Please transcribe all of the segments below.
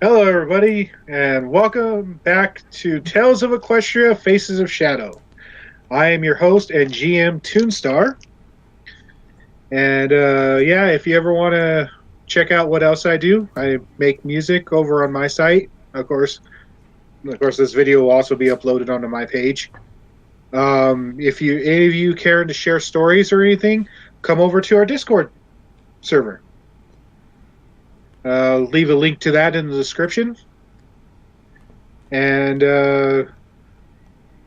Hello, everybody, and welcome back to Tales of Equstria: Faces of Shadow. I am your host and GM Tunestar, and if you ever want to check out what else I do, I make music over on my site. Of course, this video will also be uploaded onto my page. If any of you care to share stories or anything, come over to our Discord server. Leave a link to that in the description. And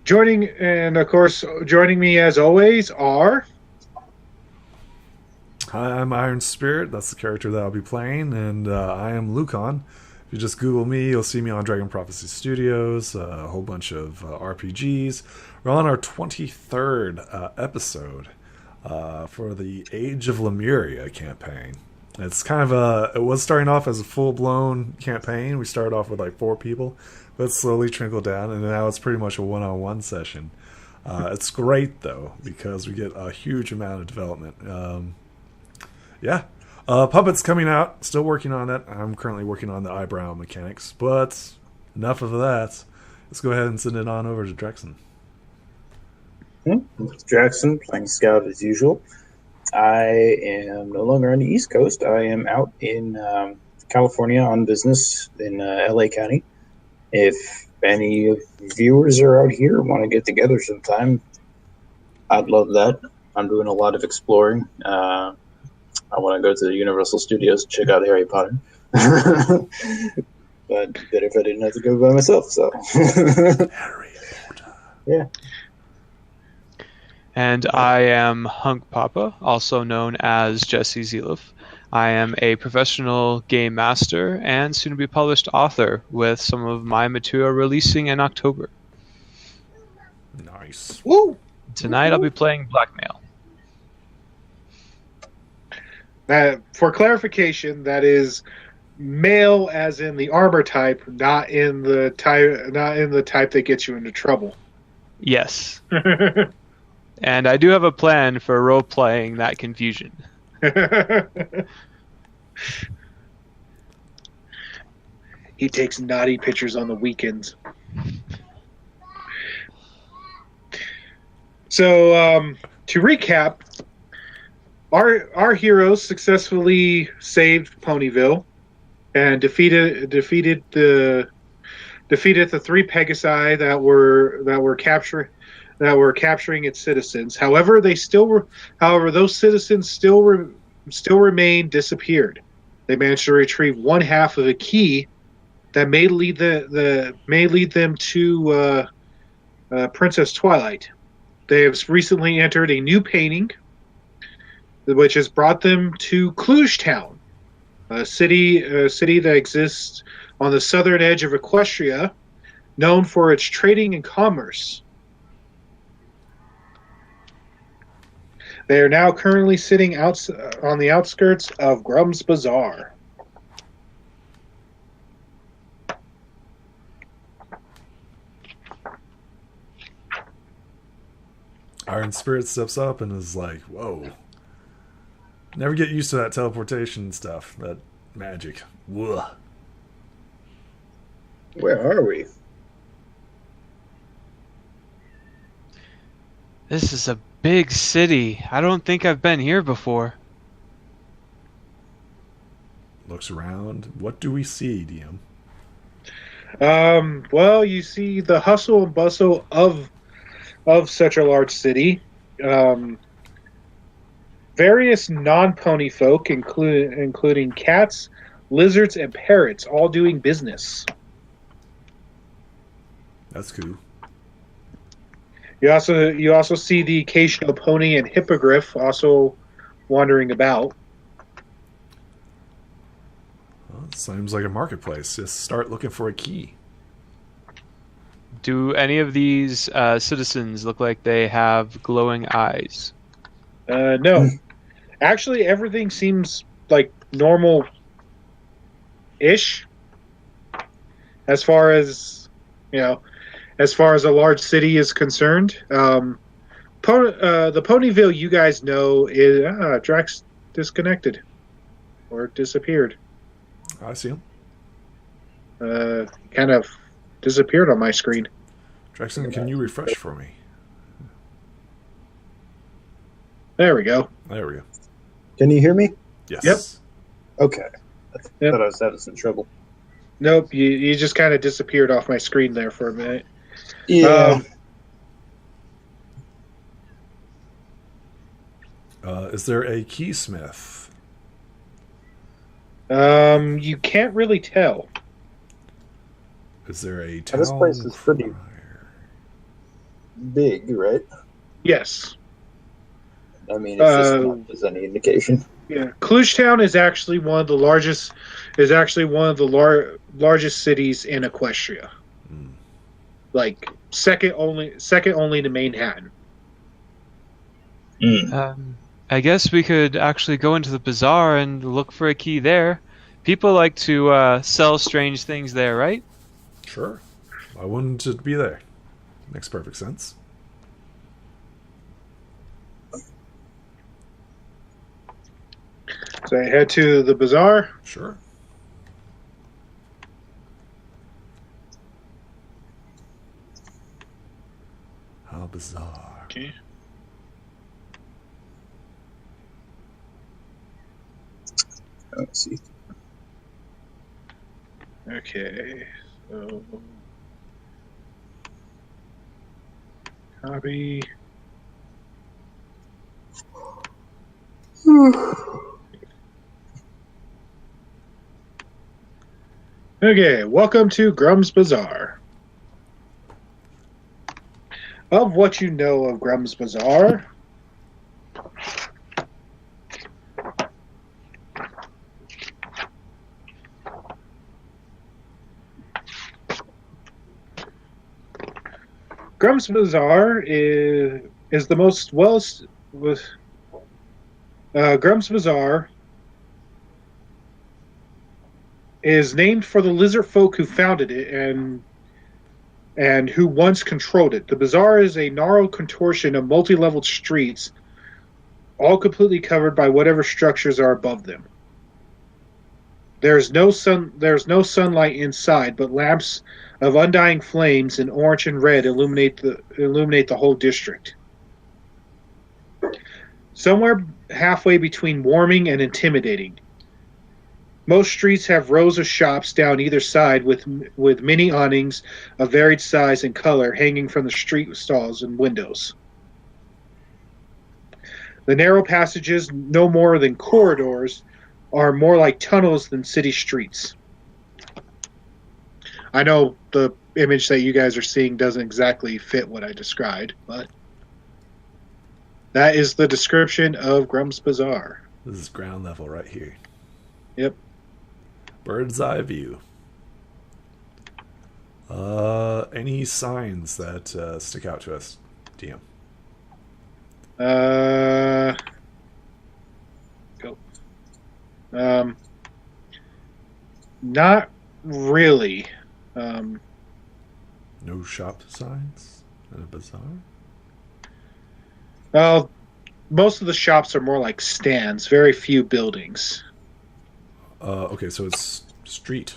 joining me as always are... Hi, I'm Iron Spirit. That's the character that I'll be playing, and I am Luhkan. If you just Google me, you'll see me on Dragon Prophecy Studios, a whole bunch of RPGs. We're on our 23rd episode for the Age of Lemuria campaign. It's kind of it was starting off as a full-blown campaign. We started off with like 4 people, but it slowly trickled down, and now it's pretty much a one-on-one session. It's great, though, because we get a huge amount of development. Puppet's coming out. Still working on it. I'm currently working on the eyebrow mechanics, but enough of that. Let's go ahead and send it on over to Drexen. It's Jackson, playing Scout as usual. I am no longer on the East Coast. I am out in California on business in LA County. If any viewers are out here want to get together sometime, I'd love that. I'm doing a lot of exploring. I want to go to the Universal Studios and check out Harry Potter. But better if I didn't have to go by myself. So Harry Potter. Yeah. And I am Hunkpapa, also known as Jesse Zelif. I am a professional game master and soon-to-be published author, with some of my material releasing in October. Nice. Woo! Tonight I'll be playing Blackmail. For clarification, that is male as in the armor type, not in the type that gets you into trouble. Yes. And I do have a plan for role-playing that confusion. He takes naughty pictures on the weekends. So, to recap, our heroes successfully saved Ponyville and defeated the 3 Pegasi that were capturing its citizens. However, those citizens still remain disappeared. They managed to retrieve one half of a key that may lead them to Princess Twilight. They have recently entered a new painting, which has brought them to Kludgetown, a city that exists on the southern edge of Equstria, known for its trading and commerce. They are now currently sitting on the outskirts of Grum's Bazaar. Iron Spirit steps up and is like, whoa. Never get used to that teleportation stuff, that magic. Whoa. Where are we? This is a big city. I don't think I've been here before. Looks around. What do we see, DM? Well, you see the hustle and bustle of such a large city. Various non-pony folk, including cats, lizards, and parrots, all doing business. That's cool. You also see the occasional pony and hippogriff also wandering about. Well, it seems like a marketplace. Just start looking for a key. Do any of these citizens look like they have glowing eyes? No. Actually, everything seems like normal-ish. As far as a large city is concerned. The Ponyville you guys know is Drax disconnected or disappeared. I see him. kind of disappeared on my screen. Jackson, can you refresh for me? There we go. There we go. Can you hear me? Yes. Yep. Okay. I Yep. thought I was having some trouble. Nope, you just kind of disappeared off my screen there for a minute. Yeah. Is there a keysmith? You can't really tell. Is there a town This place is pretty crier? big, right? Yes. I mean, if this map is any indication. Yeah. Kludgetown is actually one of the largest. Is actually one of the largest cities in Equstria. Like second only to Manhattan. I guess we could actually go into the bazaar and look for a key there. People like to sell strange things there, right? Sure. Why wouldn't it be there? Makes perfect sense. So I head to the bazaar. Sure. How bizarre. Okay. Let's see. Okay. So copy. Okay, welcome to Grum's Bazaar. Of what you know of Grum's Bazaar, Grum's Bazaar is the most Grum's Bazaar is named for the lizard folk who founded it and who once controlled it. The bazaar is a narrow contortion of multi-leveled streets, all completely covered by whatever structures are above them. There's no sunlight inside, but lamps of undying flames in orange and red illuminate the whole district. Somewhere halfway between warming and intimidating. Most streets have rows of shops down either side with many awnings of varied size and color hanging from the street stalls and windows. The narrow passages, no more than corridors, are more like tunnels than city streets. I know the image that you guys are seeing doesn't exactly fit what I described, but that is the description of Grum's Bazaar. This is ground level right here. Yep. Bird's eye view. Any signs that stick out to us, DM? Go. Not really. No shop signs in a bazaar? Well, most of the shops are more like stands, very few buildings. Okay, so it's street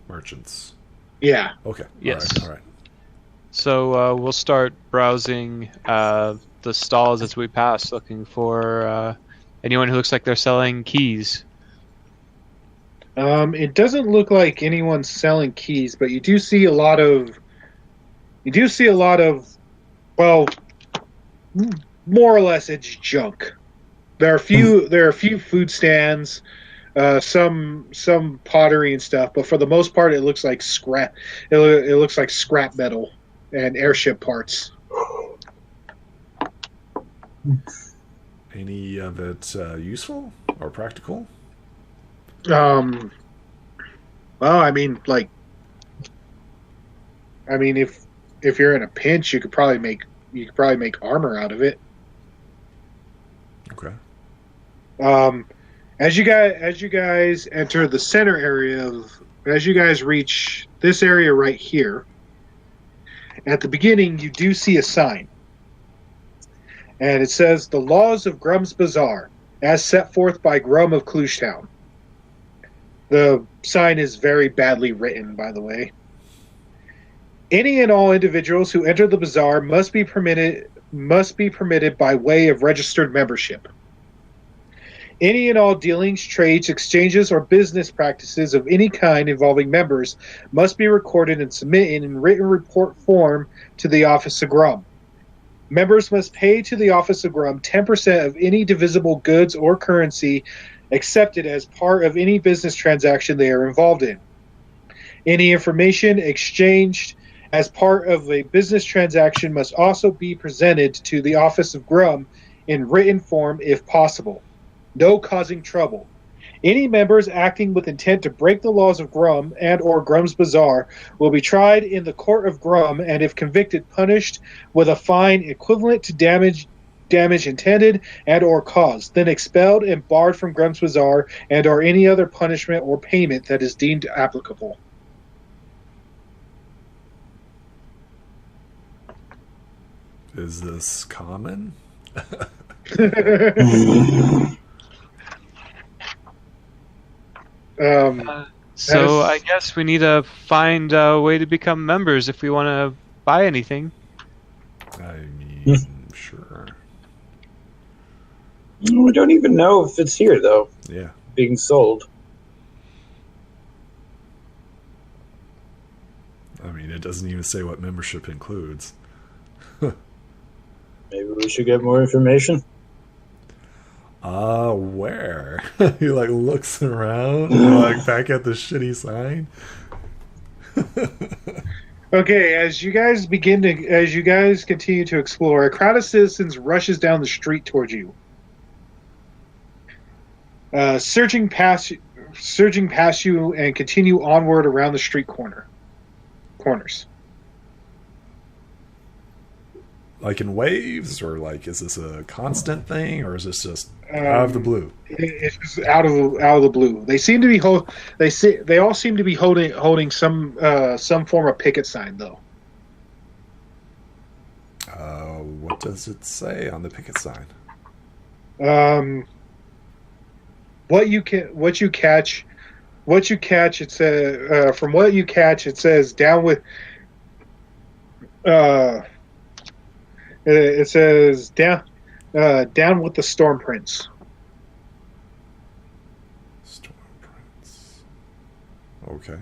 merchants. Yeah. Okay. Yes. All right. So we'll start browsing the stalls as we pass, looking for anyone who looks like they're selling keys. It doesn't look like anyone's selling keys, but you do see a lot of, well, more or less it's junk. There are a few food stands, some pottery and stuff, but for the most part, it looks like scrap. It looks like scrap metal and airship parts. Any of it useful or practical? Well, I mean, if you're in a pinch, you could probably make armor out of it. Okay. As you guys enter the center area as you guys reach this area right here, at the beginning you do see a sign, and it says the laws of Grum's Bazaar, as set forth by Grum of Kludgetown. The sign is very badly written, by the way. Any and all individuals who enter the bazaar must be permitted by way of registered membership. Any and all dealings, trades, exchanges, or business practices of any kind involving members must be recorded and submitted in written report form to the Office of Grum. Members must pay to the Office of Grum 10% of any divisible goods or currency accepted as part of any business transaction they are involved in. Any information exchanged as part of a business transaction must also be presented to the Office of Grum in written form if possible. No causing trouble. Any members acting with intent to break the laws of Grum and or Grum's Bazaar will be tried in the court of Grum and if convicted punished with a fine equivalent to damage intended and or caused, then expelled and barred from Grum's Bazaar and or any other punishment or payment that is deemed applicable. Is this common? So I guess we need to find a way to become members if we want to buy anything. I mean, sure. We don't even know if it's here, though. Yeah. Being sold. I mean, it doesn't even say what membership includes. Maybe we should get more information. Where? He like looks around, like back at the shitty sign. Okay, as you guys continue to explore, a crowd of citizens rushes down the street towards you, surging past you, and continue onward around the street corners. Like in waves, or like is this a constant thing, or is this just out of the blue? It's just out of the blue. They seem to be they all seem to be holding some form of picket sign, though. What does it say on the picket sign? What you catch. It says from what you catch. It says down with. It says down with the Storm Prince. Storm Prince. Okay.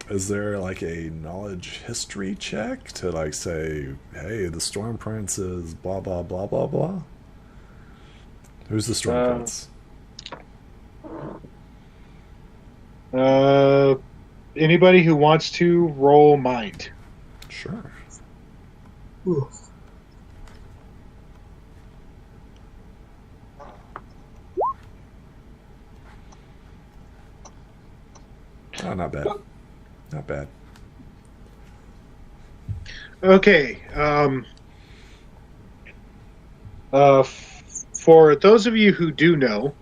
Is there like a knowledge history check to like say, hey, the Storm Prince is blah blah blah blah blah? Who's the Storm Prince? Anybody who wants to roll mind. Sure. Ooh. Oh, not bad. Not bad. Okay. For those of you who do know,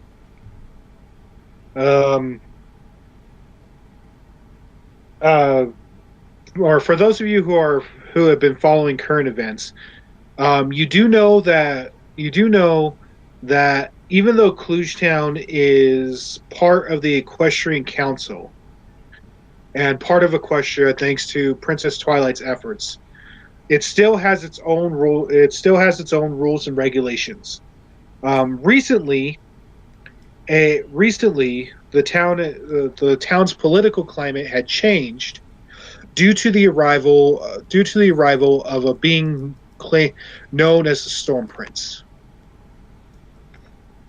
or for those of you who have been following current events, you do know that even though Kludgetown is part of the Equestrian Council and part of Equstria, thanks to Princess Twilight's efforts, it still has its own rule. It still has its own rules and regulations. Recently, the town's political climate had changed due to the arrival of a being known as the Storm Prince.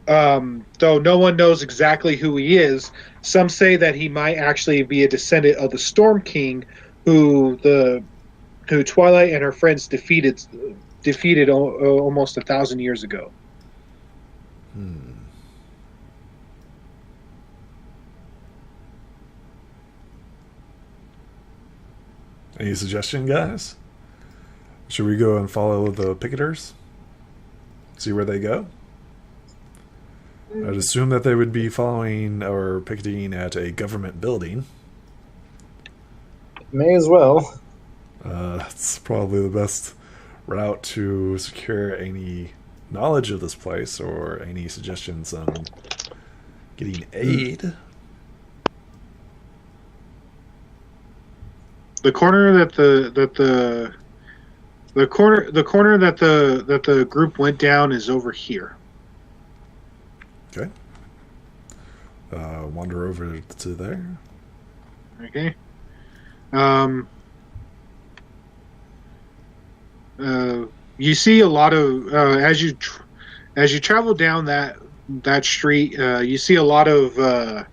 Though no one knows exactly who he is, some say that he might actually be a descendant of the Storm King, who Twilight and her friends defeated almost 1,000 years ago. Any suggestion, guys? Should we go and follow the picketers? See where they go? I'd assume that they would be following or picketing at a government building. May as well. That's probably the best route to secure any knowledge of this place or any suggestions on Getting aid. The corner that the group went down is over here. Okay. Wander over to there. Okay. You see a lot of as you travel down that street. You see a lot of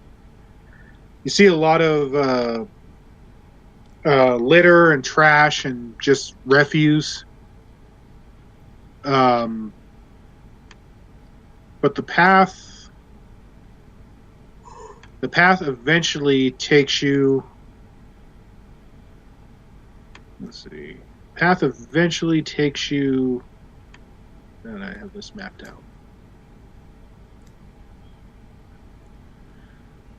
litter and trash and just refuse. But the path eventually takes you. Let's see. Path eventually takes you. And I have this mapped out.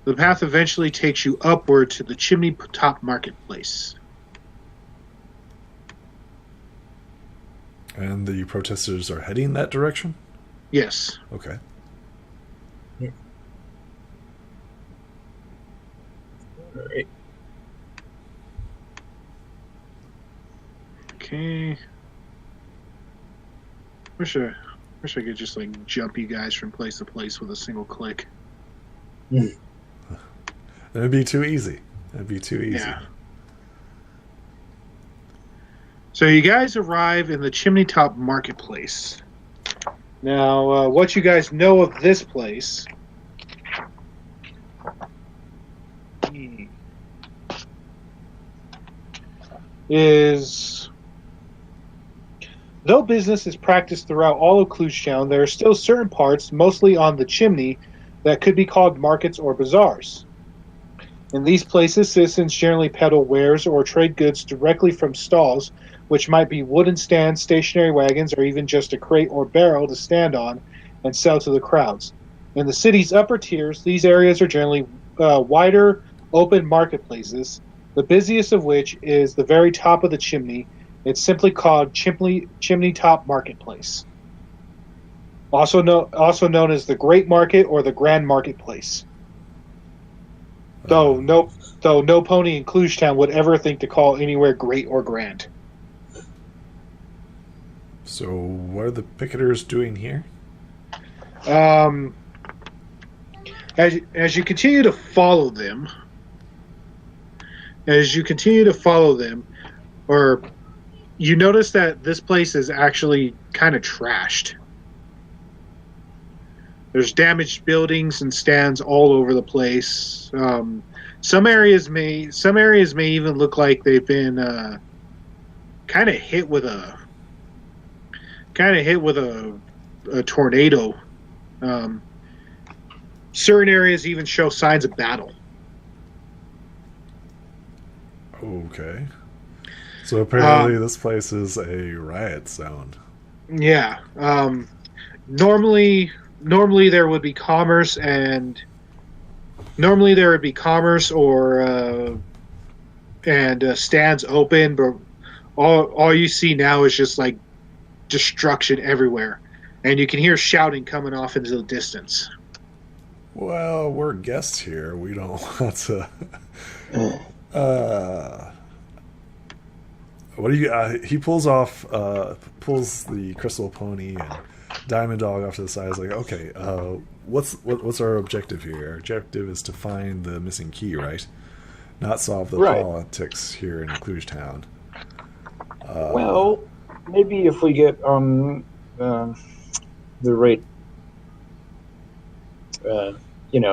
The path eventually takes you upward to the Chimney Top Marketplace. And the protesters are heading that direction? Yes. Okay. Yeah. All right. Okay. Wish I could just like jump you guys from place to place with a single click. That'd be too easy. Yeah. So you guys arrive in the Chimney Top Marketplace. Now, what you guys know of this place is, though business is practiced throughout all of Kludgetown, there are still certain parts, mostly on the chimney, that could be called markets or bazaars. In these places, citizens generally peddle wares or trade goods directly from stalls, which might be wooden stands, stationary wagons, or even just a crate or barrel to stand on and sell to the crowds. In the city's upper tiers, these areas are generally wider, open marketplaces, the busiest of which is the very top of the chimney. It's simply called Chimney Top Marketplace, also known as the Great Market or the Grand Marketplace. Though no pony in Kludgetown would ever think to call anywhere great or grand. So what are the picketers doing here? As you continue to follow them, or you notice that this place is actually kind of trashed. There's damaged buildings and stands all over the place. Some areas may even look like they've been kind of hit with a tornado. Certain areas even show signs of battle. Okay. So apparently this place is a riot zone. Yeah. Normally there would be commerce or stands open, but all you see now is just like destruction everywhere, and you can hear shouting coming off into the distance. Well, we're guests here. We don't want to. What do you? He pulls the crystal pony and Diamond Dog off to the side. Is like, okay, what's our objective here? Our objective is to find the missing key, right? Not solve the politics here in Kludgetown. Well, maybe if we get on the right,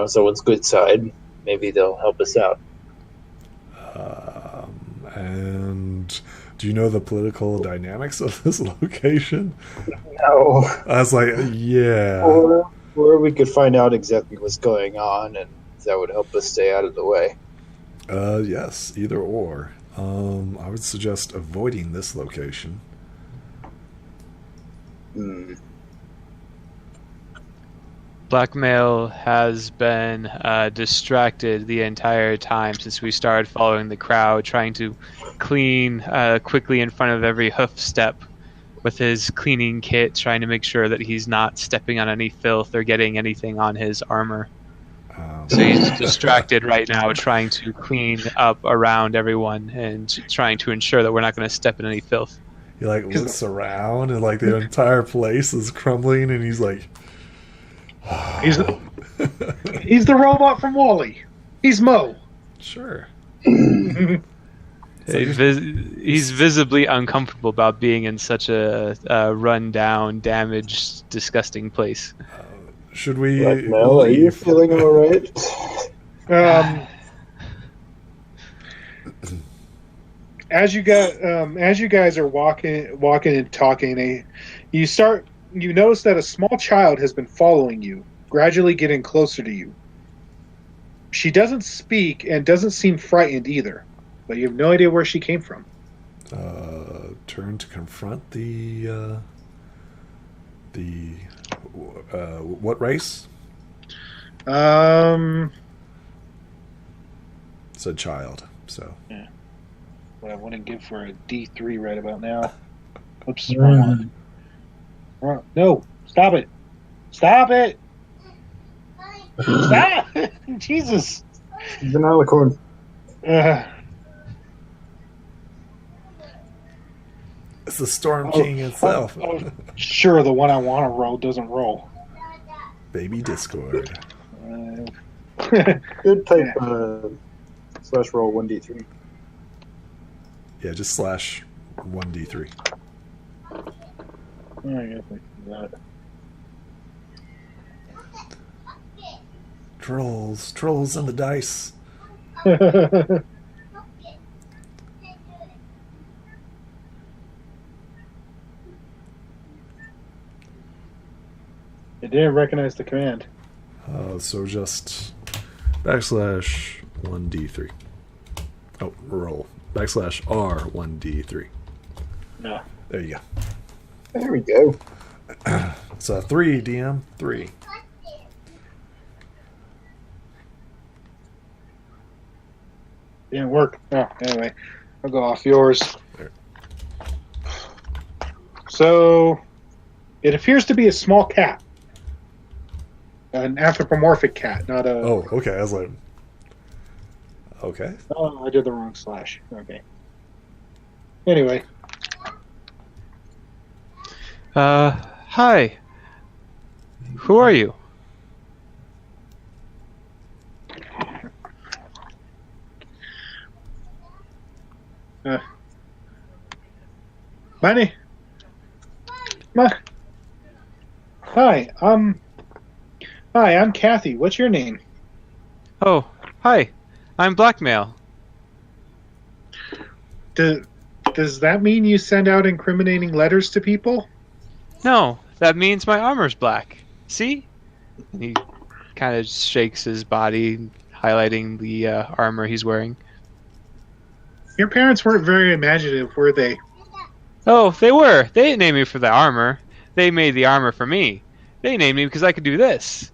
someone's good side, maybe they'll help us out. And do you know the political dynamics of this location? No. I was like, yeah. Or we could find out exactly what's going on, and that would help us stay out of the way. Yes, either or. I would suggest avoiding this location. Blackmail has been distracted the entire time since we started following the crowd, trying to clean quickly in front of every hoof step with his cleaning kit, trying to make sure that he's not stepping on any filth or getting anything on his armor. So he's distracted right now, trying to clean up around everyone and trying to ensure that we're not going to step in any filth. He like looks around and like the entire place is crumbling, and he's like, he's the robot from Wall-E. He's Mo. Sure. He's visibly uncomfortable about being in such a run-down, damaged, disgusting place. Should we? Blackmail, are you feeling alright? As you guys are walking and talking, you notice that a small child has been following you, gradually getting closer to you. She doesn't speak and doesn't seem frightened either, but you have no idea where she came from. Turn to confront the what race? It's a child. So. Yeah. What I want to give for a D3 right about now. Oops, wrong one. No, stop it! Stop it! Stop! Jesus! He's an alicorn. It's the Storm King itself. Sure, the one I want to roll doesn't roll. Baby Discord. Good type slash roll 1d3. Yeah, just slash 1d3. I guess I can do that. Trolls and the dice. It didn't recognize the command. So just backslash 1d3. Oh, roll. Backslash R1d3. No. There you go. There we go. So 3, DM, 3. Didn't work. Oh, anyway, I'll go off yours. There. So, it appears to be a small cat. An anthropomorphic cat, not a... Oh, okay. I was like... Okay. Oh, I did the wrong slash. Okay. Anyway. Hi. Who are you? Hi, I'm Kathy. What's your name? Oh, hi. I'm Blackmail. Does that mean you send out incriminating letters to people? No, that means my armor's black. See? And he kind of shakes his body, highlighting the armor he's wearing. Your parents weren't very imaginative, were they? Oh, they were. They didn't name me for the armor. They made the armor for me. They named me because I could do this.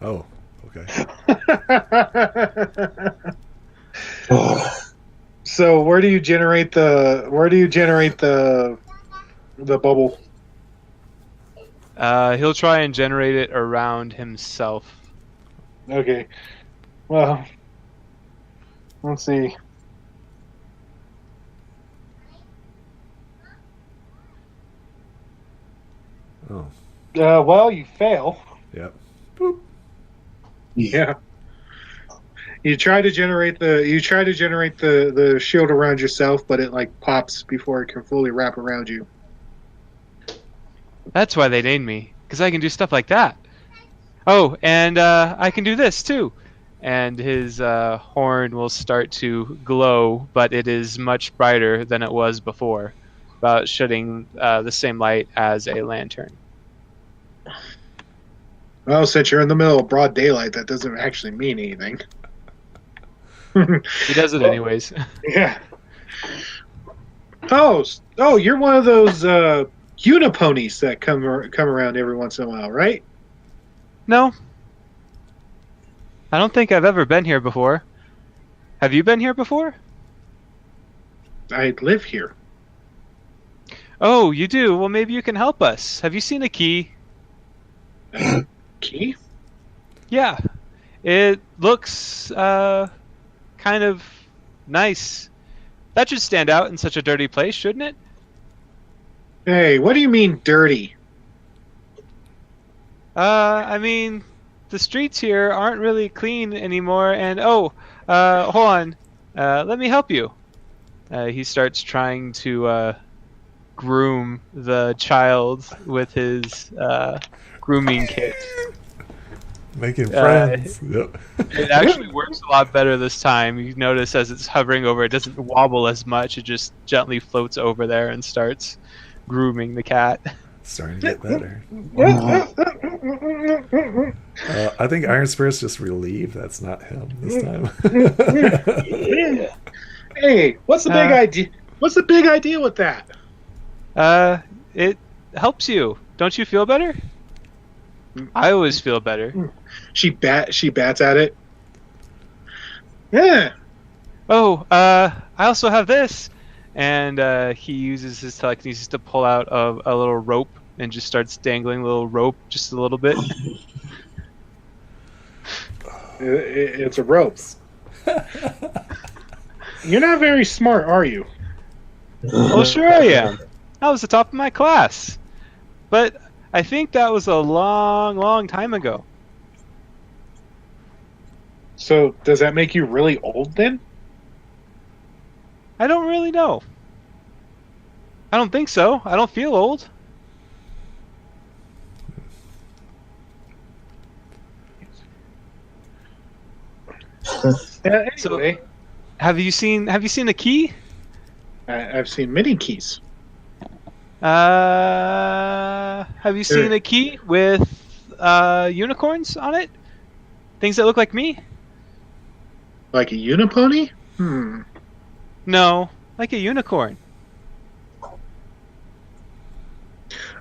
Oh, okay. So where do you generate the bubble? He'll try and generate it around himself. Okay. Well, let's see. Oh. Well, you fail. Yep. Boop. Yeah. You try to generate the shield around yourself, but it like pops before it can fully wrap around you. That's why they named me, because I can do stuff like that. Oh, and I can do this too. And his horn will start to glow, but it is much brighter than it was before, about shedding the same light as a lantern. Well, since you're in the middle of broad daylight, that doesn't actually mean anything. He does it anyways. Yeah. Oh, you're one of those uniponies that come around every once in a while, right? No. I don't think I've ever been here before. Have you been here before? I live here. Oh, you do? Well, maybe you can help us. Have you seen a key? key? Yeah, it looks kind of nice. That should stand out in such a dirty place, shouldn't it? Hey, what do you mean dirty? I mean, the streets here aren't really clean anymore, and hold on, let me help you. He starts trying to groom the child with his grooming kit. Making friends. Yep. It actually works a lot better this time. You notice as it's hovering over, it doesn't wobble as much. It just gently floats over there and starts grooming the cat. Starting to get better. I think Iron Spirit's just relieved that's not him this time. Yeah. Hey, what's the big idea? What's the big idea with that? It helps you. Don't you feel better? I always feel better. She bats at it. Yeah. Oh, I also have this. And he uses his telekinesis to pull out a little rope and just starts dangling a little rope just a little bit. It's a rope. You're not very smart, are you? Well, sure I am. I was the top of my class. But I think that was a long, long time ago. So, does that make you really old then? I don't really know. I don't think so. I don't feel old. Anyway, So, have you seen a key? I've seen many keys. Have you seen a key with unicorns on it? Things that look like me? Like a unipony? No, like a unicorn.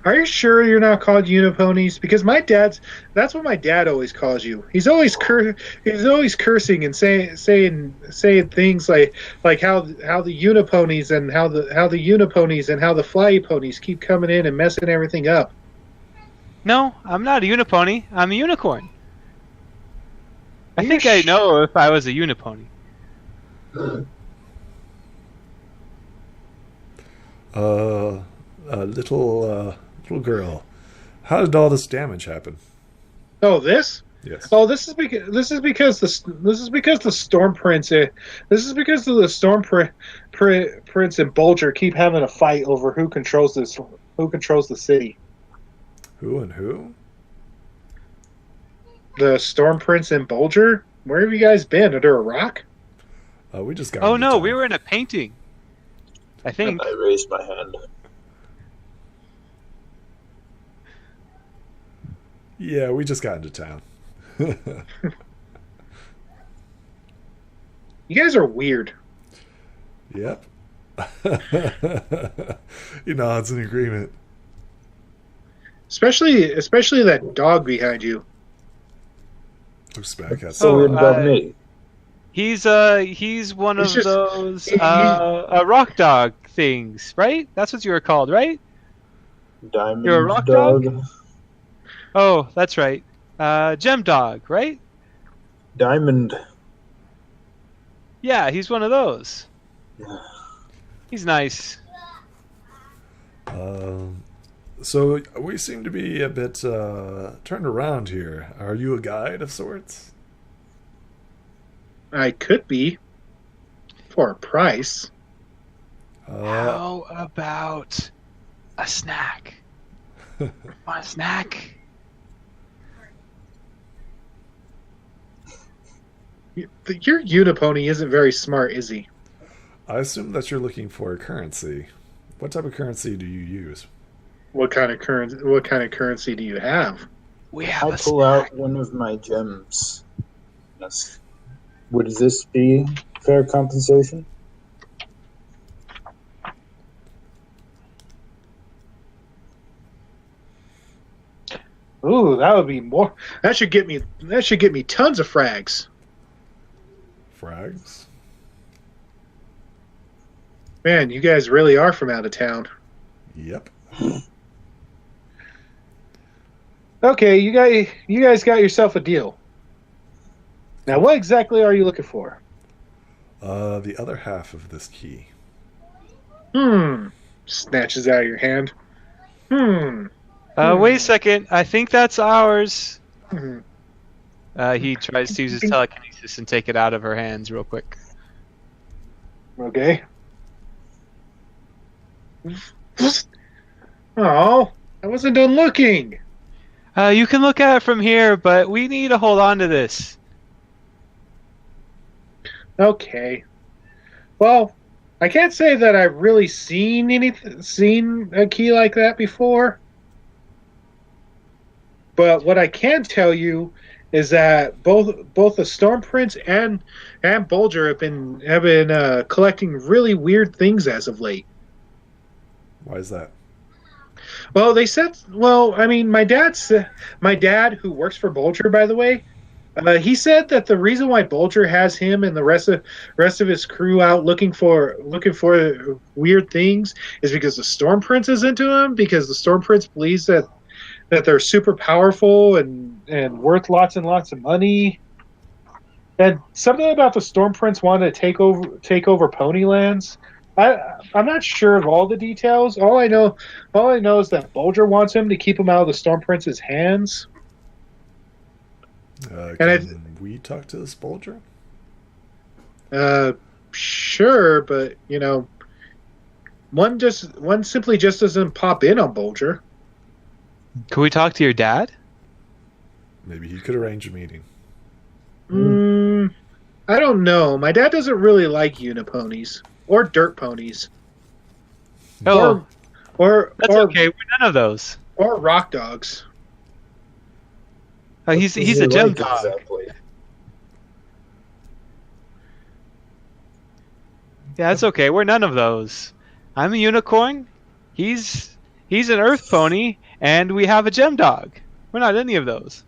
Are you sure you're not called uniponies? Because that's what my dad always calls you. He's always cursing and saying things like how the uniponies and how the uniponies and how the flyy ponies keep coming in and messing everything up. No, I'm not a unipony. I'm a unicorn. I think I know if I was a unipony. Little girl, how did all this damage happen? Oh, this? Yes. Oh, this is because the Storm Prince. This is because of the Storm Prince and Bulger keep having a fight over who controls the city. Who and who? The Storm Prince and Bulger. Where have you guys been? Under a rock? We just got. Oh into no, town. we were in a painting. I think. And I raised my hand. Yeah, we just got into town. You guys are weird. Yep. He nods in agreement. Especially that dog behind you. Looks back at So weird about me. He's one He's of just- those rock dog things, right? That's what you were called, right? Diamond You're a rock dog? Oh, that's right. Gem dog, right? Diamond. Yeah, he's one of those. He's nice. So we seem to be a bit turned around here. Are you a guide of sorts? I could be. For a price. How about a snack? Want a snack? Your unipony isn't very smart, is he? I assume that you're looking for a currency. What type of currency do you use? What kind of currency do you have? We have I a pull snack. out one of my gems. Yes. Would this be fair compensation? Ooh, that would be more. That should get me tons of frags. Frags? Man, you guys really are from out of town. Yep. Okay, you guys got yourself a deal. Now, what exactly are you looking for? The other half of this key. Snatches out of your hand. Wait a second. I think that's ours. Hmm. He tries to use his telekinesis and take it out of her hands real quick. Okay. Oh, I wasn't done looking. You can look at it from here, but we need to hold on to this. Okay. Well, I can't say that I've really seen a key like that before. But what I can tell you is that both the Storm Prince and Bulger have been collecting really weird things as of late. Why is that? Well, they said. Well, I mean, my dad, who works for Bulger, by the way, he said that the reason why Bulger has him and the rest of his crew out looking for weird things is because the Storm Prince is into him. Because the Storm Prince believes that they're super powerful and worth lots and lots of money. And something about the Storm Prince wanted to take over Ponylands. I'm not sure of all the details. All I know is that Bulger wants him to keep him out of the Storm Prince's hands. Can we talk to this Bulger? Sure, but one simply just doesn't pop in on Bulger. Can we talk to your dad? Maybe he could arrange a meeting. I don't know. My dad doesn't really like uniponies or dirt ponies. Oh, or that's okay. We're none of those. Or rock dogs. Oh, he's a gem dog. Exactly. Yeah, that's okay. We're none of those. I'm a unicorn. He's an earth pony, and we have a gem dog. We're not any of those.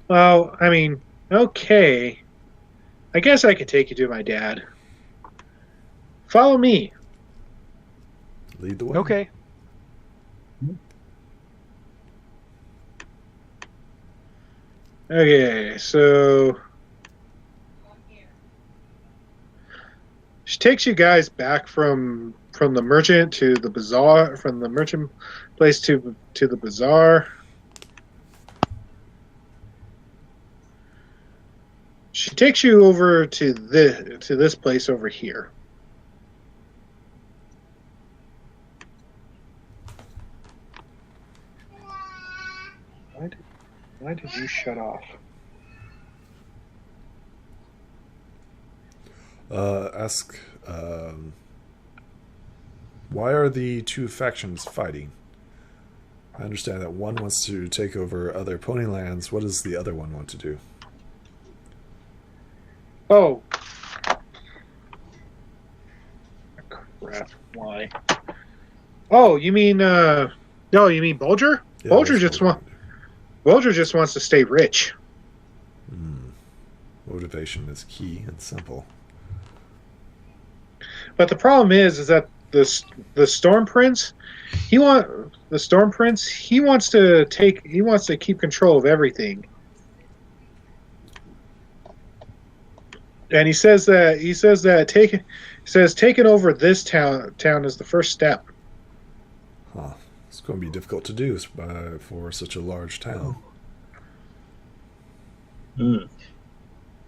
Well, I mean, okay. I guess I could take you to my dad. Follow me. Lead the way. Okay. Okay, so she takes you guys back from the merchant to the bazaar, from the merchant place to the bazaar. She takes you over to this place over here. Why did you shut off? Ask, why are the two factions fighting? I understand that one wants to take over other Ponylands. What does the other one want to do? Oh. Crap. Why? Oh, you mean, no, you mean Bulger? Yeah, Bulger just wants to stay rich. Motivation is key and simple. But the problem is that the Storm Prince, he wants to keep control of everything. And he says taking over this town is the first step. Huh. It's going to be difficult to do for such a large town.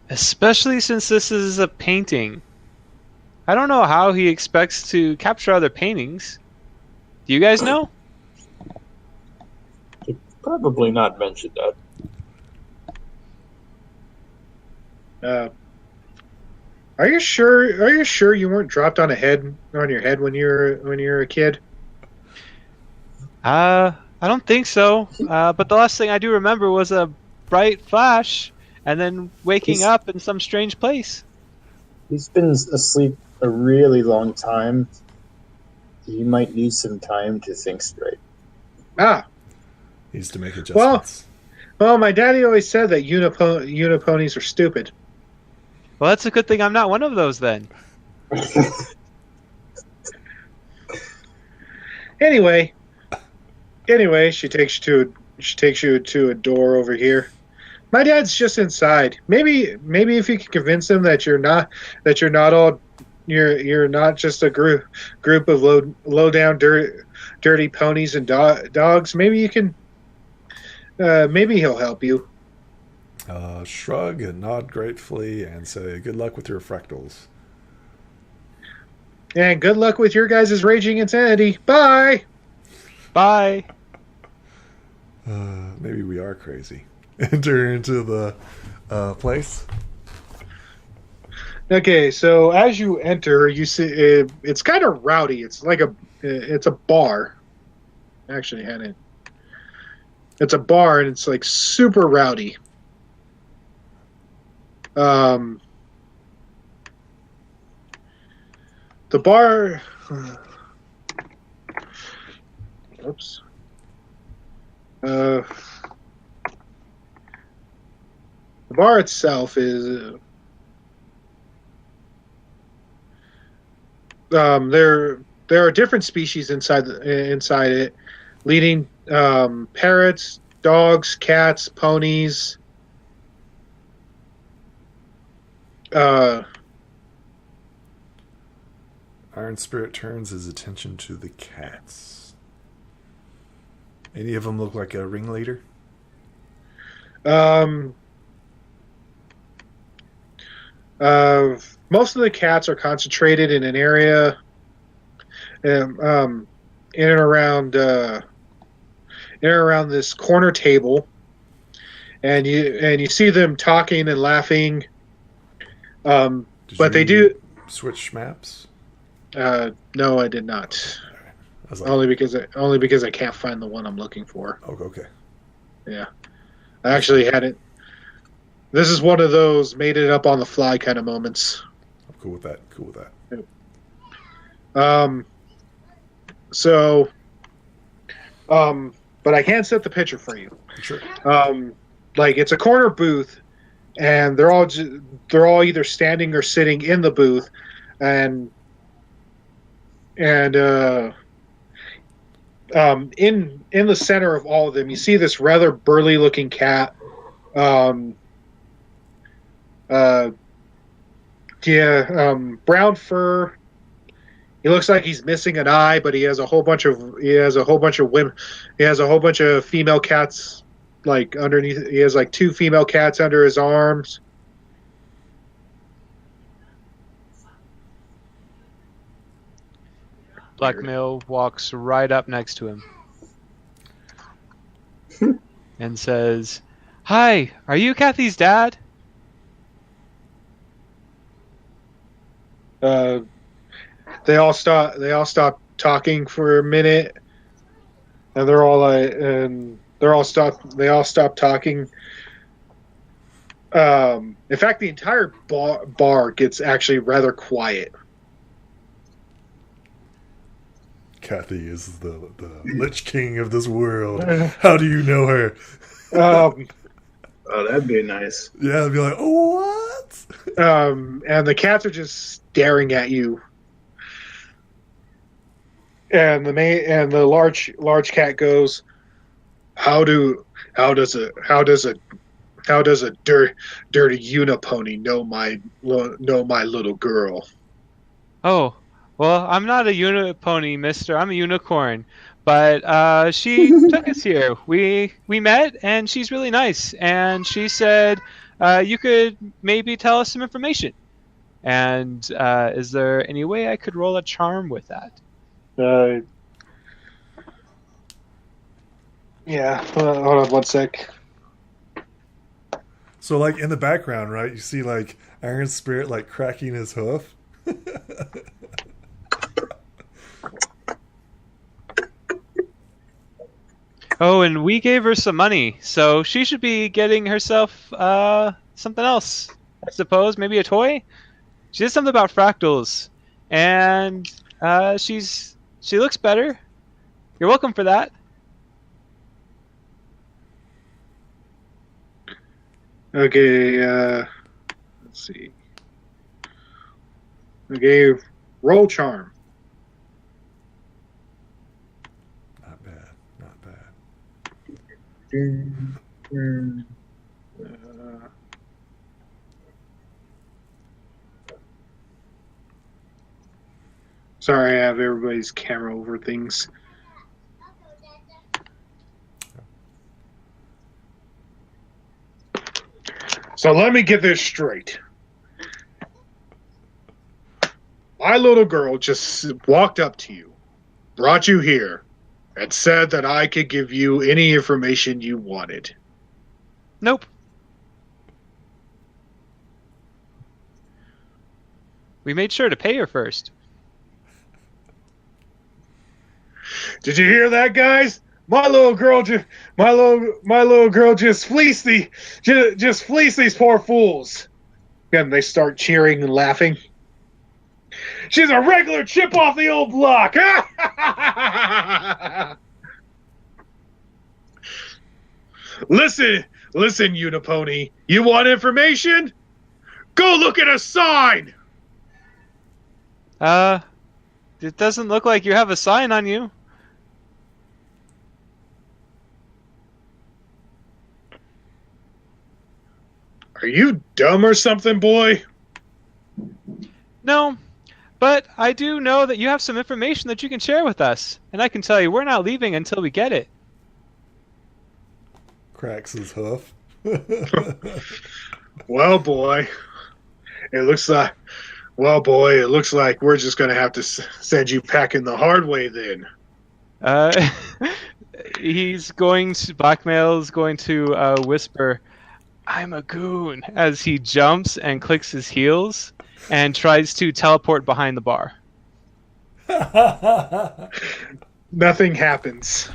Especially since this is a painting. I don't know how he expects to capture other paintings. Do you guys know? Should probably not mention that. Are you sure you weren't dropped on your head when you were a kid? I don't think so. But the last thing I do remember was a bright flash and then waking up in some strange place. He's been asleep a really long time. He might need some time to think straight. Needs to make adjustments. Well, my daddy always said that uniponies are stupid. Well, that's a good thing I'm not one of those then. Anyway, she takes you to a door over here. My dad's just inside. Maybe if you can convince him that you're not just a group of low down dirty ponies and dogs. Maybe you can. Maybe he'll help you. Shrug and nod gratefully and say, "Good luck with your fractals." And good luck with your guys' raging insanity. Bye. Bye. Maybe we are crazy. Enter into the place. Okay, so as you enter, you see it's kind of rowdy. It's like it's a bar. Actually, it's a bar and it's like super rowdy. The bar. Oops. The bar itself is there are different species inside it, leading parrots, dogs, cats, ponies. Iron Spirit turns his attention to the cats. Any of them look like a ringleader? Most of the cats are concentrated in an area, in and around this corner table, and you see them talking and laughing. But they do switch maps. No, I did not. I like, only because I can't find the one I'm looking for. Oh, okay. Yeah, I actually had it. This is one of those made it up on the fly kind of moments. I'm cool with that. Cool with that. But I can set the picture for you. Sure. Like it's a corner booth, and they're all either standing or sitting in the booth, and in the center of all of them, you see this rather burly looking cat. Brown fur. He looks like he's missing an eye, but he has a whole bunch of female cats like underneath. He has like 2 female cats under his arms. Blackmail walks right up next to him and says, "Hi, are you Kathy's dad?" They all stop talking for a minute, and they all stop talking. In fact, the entire bar gets actually rather quiet. Kathy is the Lich King of this world. How do you know her? Oh, that'd be nice. Yeah, I'd be like, oh, what? And the cats are just staring at you. And the large cat goes, How does a dirty unipony know my little girl? Oh, well, I'm not a unipony, mister. I'm a unicorn. But she took us here. We met, and she's really nice. And she said you could maybe tell us some information. And is there any way I could roll a charm with that? Yeah. Hold on one sec. So, like, in the background, right, you see, like, Iron Spirit, like, cracking his hoof. Oh, and we gave her some money, so she should be getting herself something else, I suppose. Maybe a toy? She did something about fractals, and she looks better. You're welcome for that. Okay, let's see. Okay, roll charm. Sorry, I have everybody's camera over things. So let me get this straight. My little girl just walked up to you, brought you here, and said that I could give you any information you wanted. Nope. We made sure to pay her first. Did you hear that, guys? My little girl just fleeced these poor fools. And they start cheering and laughing. She's a regular chip off the old block. Listen, Unipony. You want information? Go look at a sign. It doesn't look like you have a sign on you. Are you dumb or something, boy? No, but I do know that you have some information that you can share with us. And I can tell you, we're not leaving until we get it. Cracks his hoof. Well, boy, it looks like we're just going to have to send you packing the hard way then. Blackmail is going to whisper, "I'm a goon," as he jumps and clicks his heels and tries to teleport behind the bar. Nothing happens.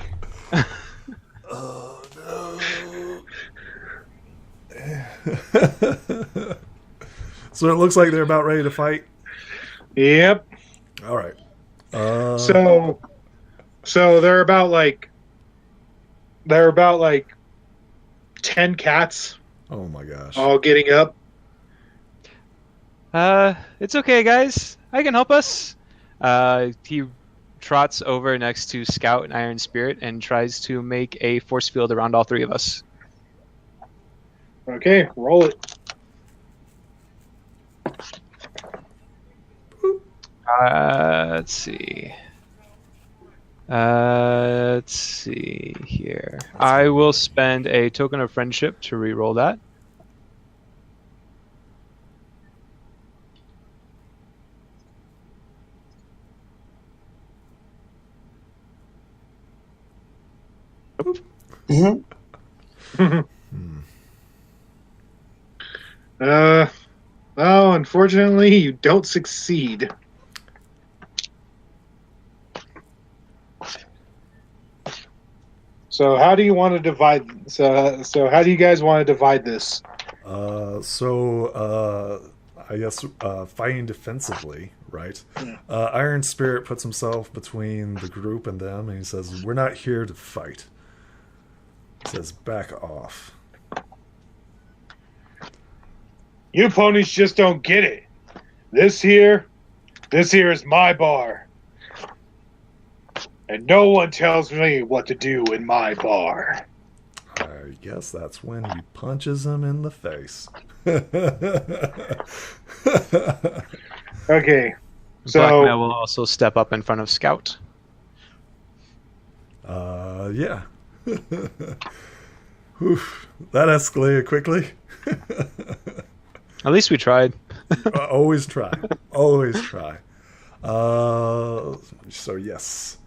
Oh, no. So it looks like they're about ready to fight? Yep. All right. So they're about like 10 cats. Oh my gosh. All getting up. It's okay, guys. I can help us. He trots over next to Scout and Iron Spirit and tries to make a force field around all three of us. Okay, roll it. Let's see. Let's see here. I will spend a token of friendship to re-roll that. Oh, unfortunately, you don't succeed. So how do you want to divide? So how do you guys want to divide this? I guess fighting defensively, right? Iron Spirit puts himself between the group and them, and he says, "We're not here to fight." He says, "Back off." You ponies just don't get it. This here is my bar. And no one tells me what to do in my bar. I guess that's when he punches him in the face. Okay. So Blackmail will also step up in front of Scout. Yeah. Oof, that escalated quickly. At least we tried. Always try. Always try. So yes.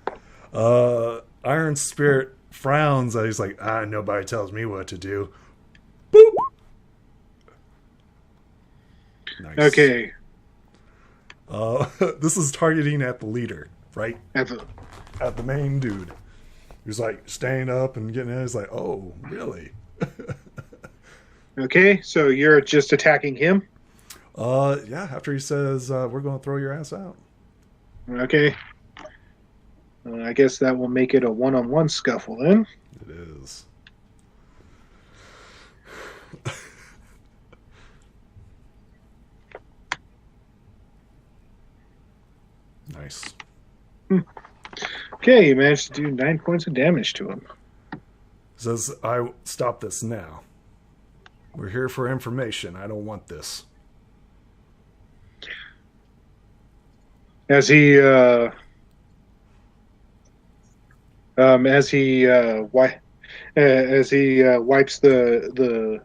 Iron Spirit frowns and he's like, nobody tells me what to do. Boop. Nice. Okay. This is targeting at the leader, right? At the main dude. He's like standing up and getting in. He's like, oh, really? Okay, so you're just attacking him? Yeah, after he says, we're going to throw your ass out. Okay. I guess that will make it a one-on-one scuffle then. It is. Nice. Okay, you managed to do 9 points of damage to him. Says, I stop this now. We're here for information. I don't want this. As he wipes the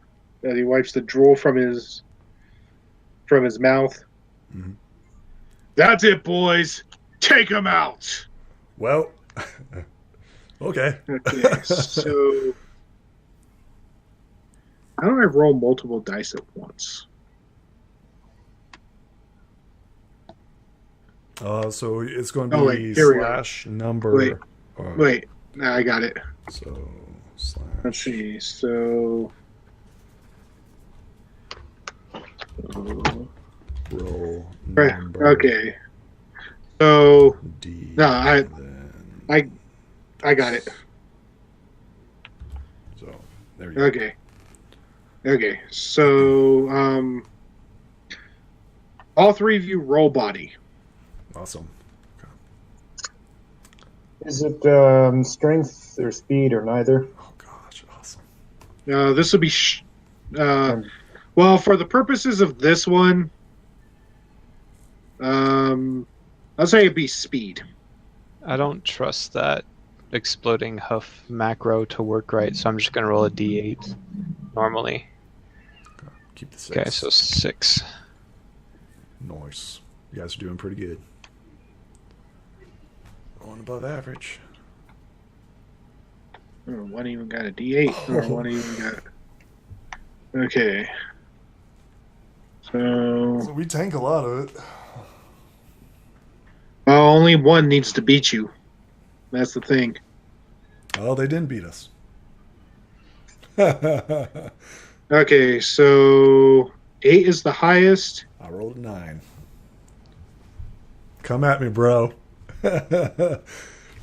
drool from his mouth. Mm-hmm. That's it, boys. Take him out. Well, okay. Okay, so how do I roll multiple dice at once? So it's going to be slash number. Wait, now I got it. So slash. Let's see. So roll right. number. Okay. So D. no, I got it. So there you go. Okay. Okay. So all three of you roll body. Awesome. Okay. Is it strength or speed or neither? Oh gosh, awesome. This will be well, for the purposes of this one, I'll say it'd be speed. I don't trust that exploding huff macro to work right, so I'm just going to roll a d8 normally. Okay. Keep the 6. Okay, so 6. Nice. You guys are doing pretty good. Going above average. One even got a D8, or one even got. Okay. So we tank a lot of it. Only one needs to beat you. That's the thing. Oh, they didn't beat us. Okay, so 8 is the highest. I rolled a 9. Come at me, bro.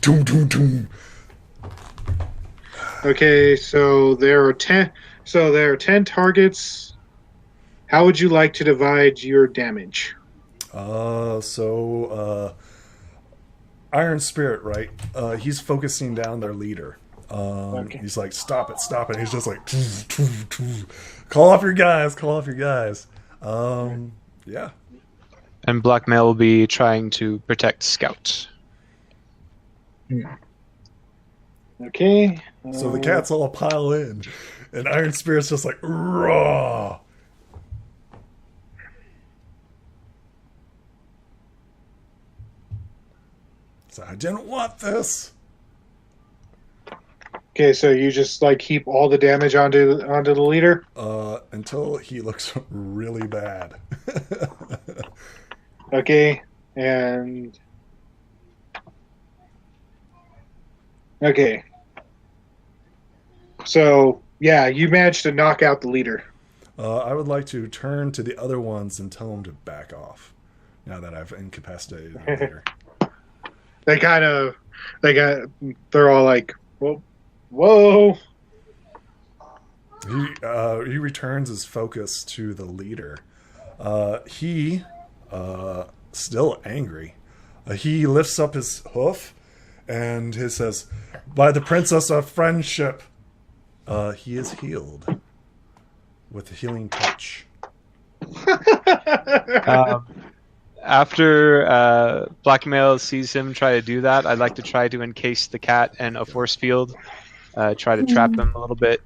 Doom, doom, doom. Okay, so there are 10. So there are 10 targets. How would you like to divide your damage? Iron Spirit, right? He's focusing down their leader. Okay. He's like, stop it, stop it. He's just like, call off your guys, call off your guys. Yeah. And Blackmail will be trying to protect Scout. Okay. So the cats all pile in, and Iron Spirit's just like, raw. So I didn't want this. Okay, so you just like heap all the damage onto the leader? Until he looks really bad. Okay, and okay. So yeah, you managed to knock out the leader. I would like to turn to the other ones and tell them to back off. Now that I've incapacitated the leader. They're all like, whoa. He returns his focus to the leader. He still angry. He lifts up his hoof and he says, "By the princess of friendship." He is healed with a healing touch. After Blackmail sees him try to do that, I'd like to try to encase the cat in a force field. Try to trap him a little bit.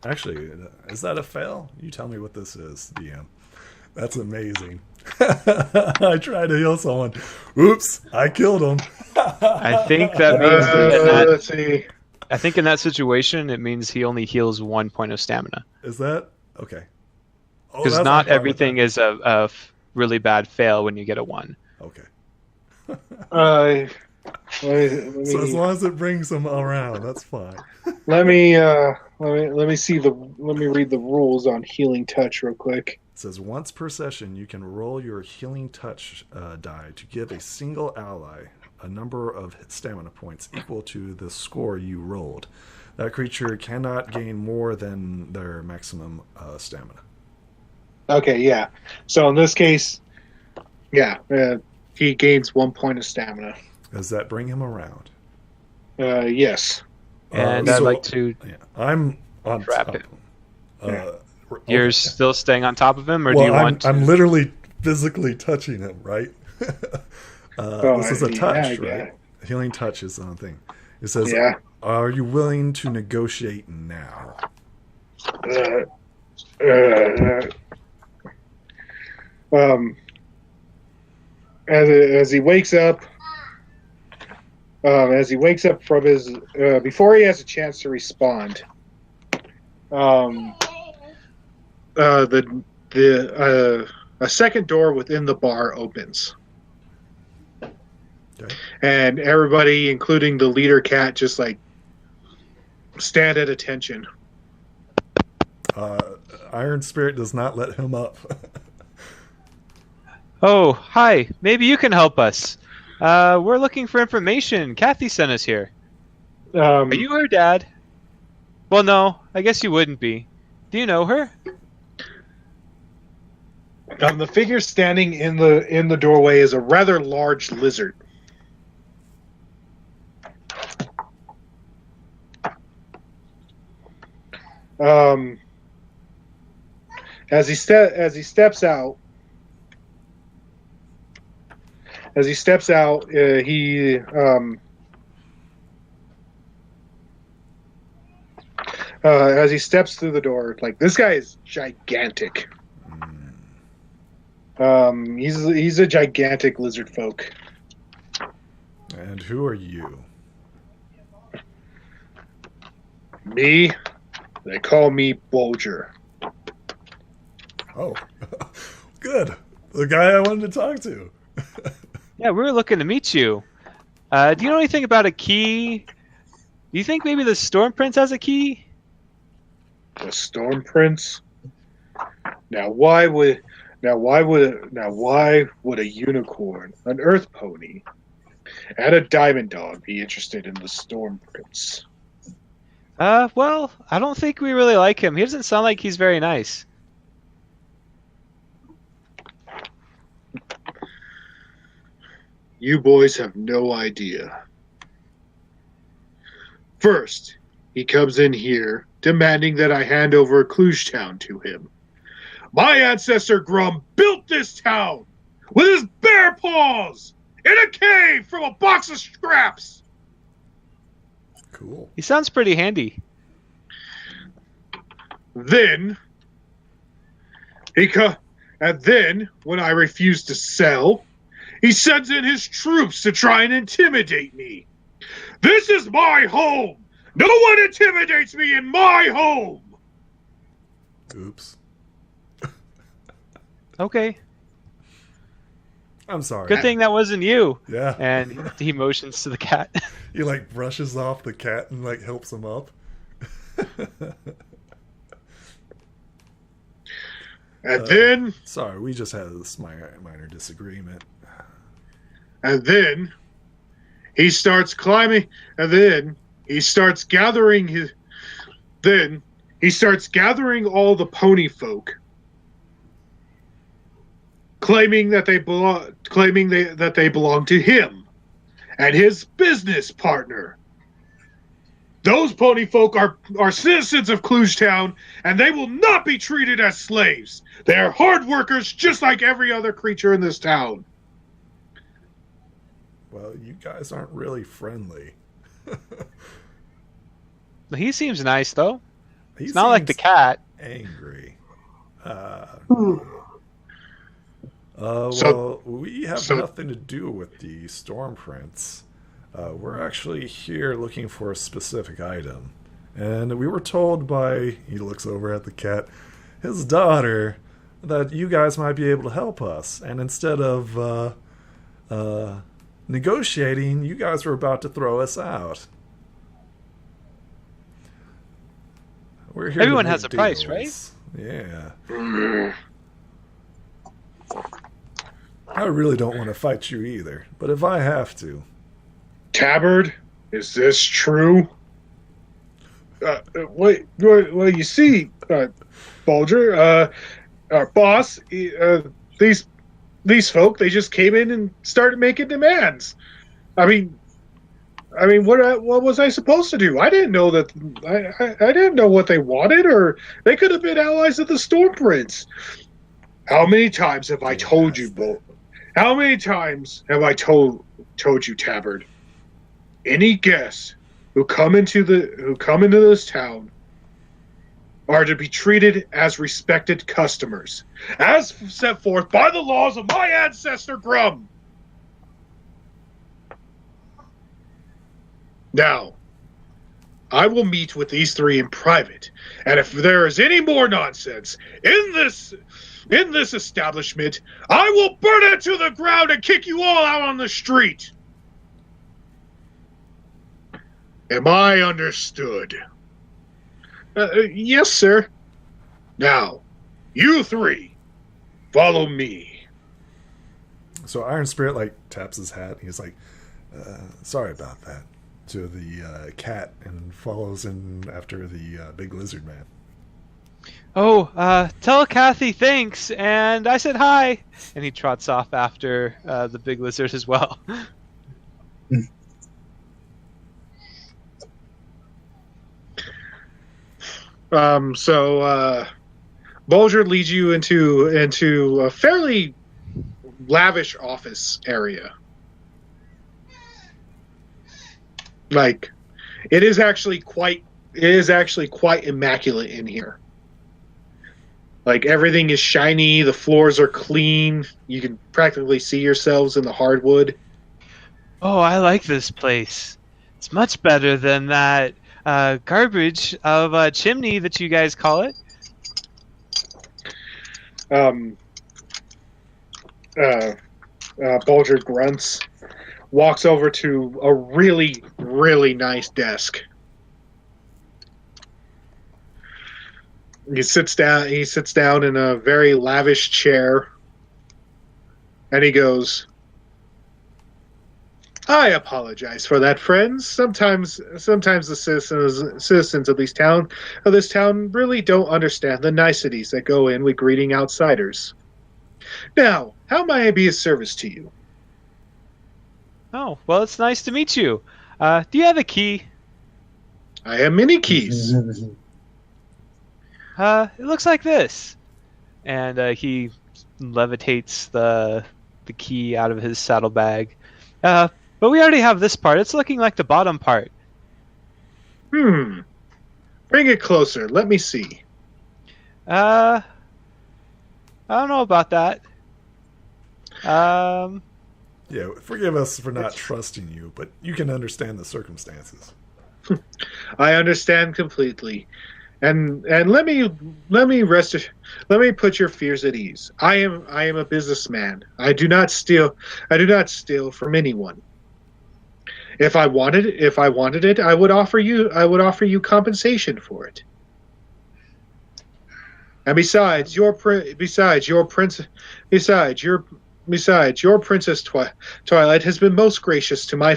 Actually, is that a fail? You tell me what this is, DM. That's amazing. I tried to heal someone. Oops, I killed him. I think that means let's see. I think in that situation, it means he only heals 1 point of stamina. Is that okay? Because not everything is a really bad fail when you get a 1. Okay. Let me, So as long as it brings him around, that's fine. let me read the rules on healing touch real quick. It says once per session, you can roll your healing touch die to give a single ally a number of stamina points equal to the score you rolled. That creature cannot gain more than their maximum stamina. Okay, yeah. So in this case, yeah, he gains 1 point of stamina. Does that bring him around? Yes. And I'd like to Yeah, I'm on trap top. him. You're You're still staying on top of him, or well, do you want to? I'm literally physically touching him, right? This is a touch, right? Healing touch is on thing. It says, Yeah. "Are you willing to negotiate now?" As he wakes up, from his before he has a chance to respond, a second door within the bar opens, Okay. and everybody, including the leader cat, just like stand at attention. Iron Spirit does not let him up. Oh, hi. Maybe you can help us. We're looking for information. Kathy sent us here. Are you her dad? Well, no. I guess you wouldn't be. Do you know her? The figure standing in the doorway is a rather large lizard. As he steps out, as he steps through the door, like, this guy is gigantic. He's a gigantic lizard folk. And who are you? Me? They call me Bolger. Oh, good. The guy I wanted to talk to. Yeah, we were looking to meet you. Do you know anything about a key? Do you think maybe the Storm Prince has a key? The Storm Prince? Why would a unicorn, an earth pony, and a diamond dog be interested in the Storm Prince? Well, I don't think we really like him. He doesn't sound like he's very nice. You boys have no idea. First, he comes in here demanding that I hand over Kludgetown to him. My ancestor Grum built this town with his bare paws in a cave from a box of scraps. Cool. He sounds pretty handy. Then, when I refuse to sell, he sends in his troops to try and intimidate me. This is my home. No one intimidates me in my home. Oops. Okay. I'm sorry. Good thing that wasn't you. Yeah. And he motions to the cat. He like brushes off the cat and like helps him up. And then... Sorry, we just had this minor disagreement. And then he starts climbing, and then he starts gathering all the pony folk, claiming that they belong to him and his business partner. Those pony folk are citizens of Kludgetown, and they will not be treated as slaves. They are hard workers just like every other creature in this town. Well, you guys aren't really friendly. He seems nice, though. He's not like the cat. Angry. Well, we have nothing to do with the Storm Prince. We're actually here looking for a specific item. And we were told by, he looks over at the cat, his daughter, that you guys might be able to help us. And instead of negotiating, you guys were about to throw us out. We're here. Everyone has a price, right? Yeah. I really don't want to fight you either, but if I have to. Tabard, is this true? Well, you see, Bulger, our boss, these folk, they just came in and started making demands. I mean, I mean, what was I supposed to do? I didn't know that. I didn't know what they wanted, or they could have been allies of the Storm Prince. How many times have I told you, Bo? How many times have I told you, Tabard? Any guests who come into this town are to be treated as respected customers, as set forth by the laws of my ancestor Grum. Now, I will meet with these three in private, and if there is any more nonsense in this establishment, I will burn it to the ground and kick you all out on the street. Am I understood? Yes, sir. Now, you three, follow me. So Iron Spirit like taps his hat. He's like, "Sorry about that." To the cat and follows in after the big lizard man. Oh, tell Kathy thanks, and I said hi. And he trots off after the big lizard as well. So Bulger leads you into a fairly lavish office area. Like, it is actually quite immaculate in here. Like, everything is shiny, the floors are clean, you can practically see yourselves in the hardwood. Oh, I like this place. It's much better than that garbage of a chimney that you guys call it. Bulger grunts, walks over to a really, really nice desk. He sits down in a very lavish chair, and he goes, "I apologize for that, friends. Sometimes the citizens of this town really don't understand the niceties that go in with greeting outsiders. Now, how may I be of service to you?" Oh, well, it's nice to meet you. Do you have a key? "I have many keys." It looks like this. And he levitates the key out of his saddlebag. But we already have this part. It's looking like the bottom part. Bring it closer. Let me see. I don't know about that. Yeah, forgive us for not trusting you, but you can understand the circumstances. I understand completely. And let me put your fears at ease. I am a businessman. I do not steal from anyone. If I wanted it, I would offer you compensation for it. And besides, your princess Twilight has been most gracious to my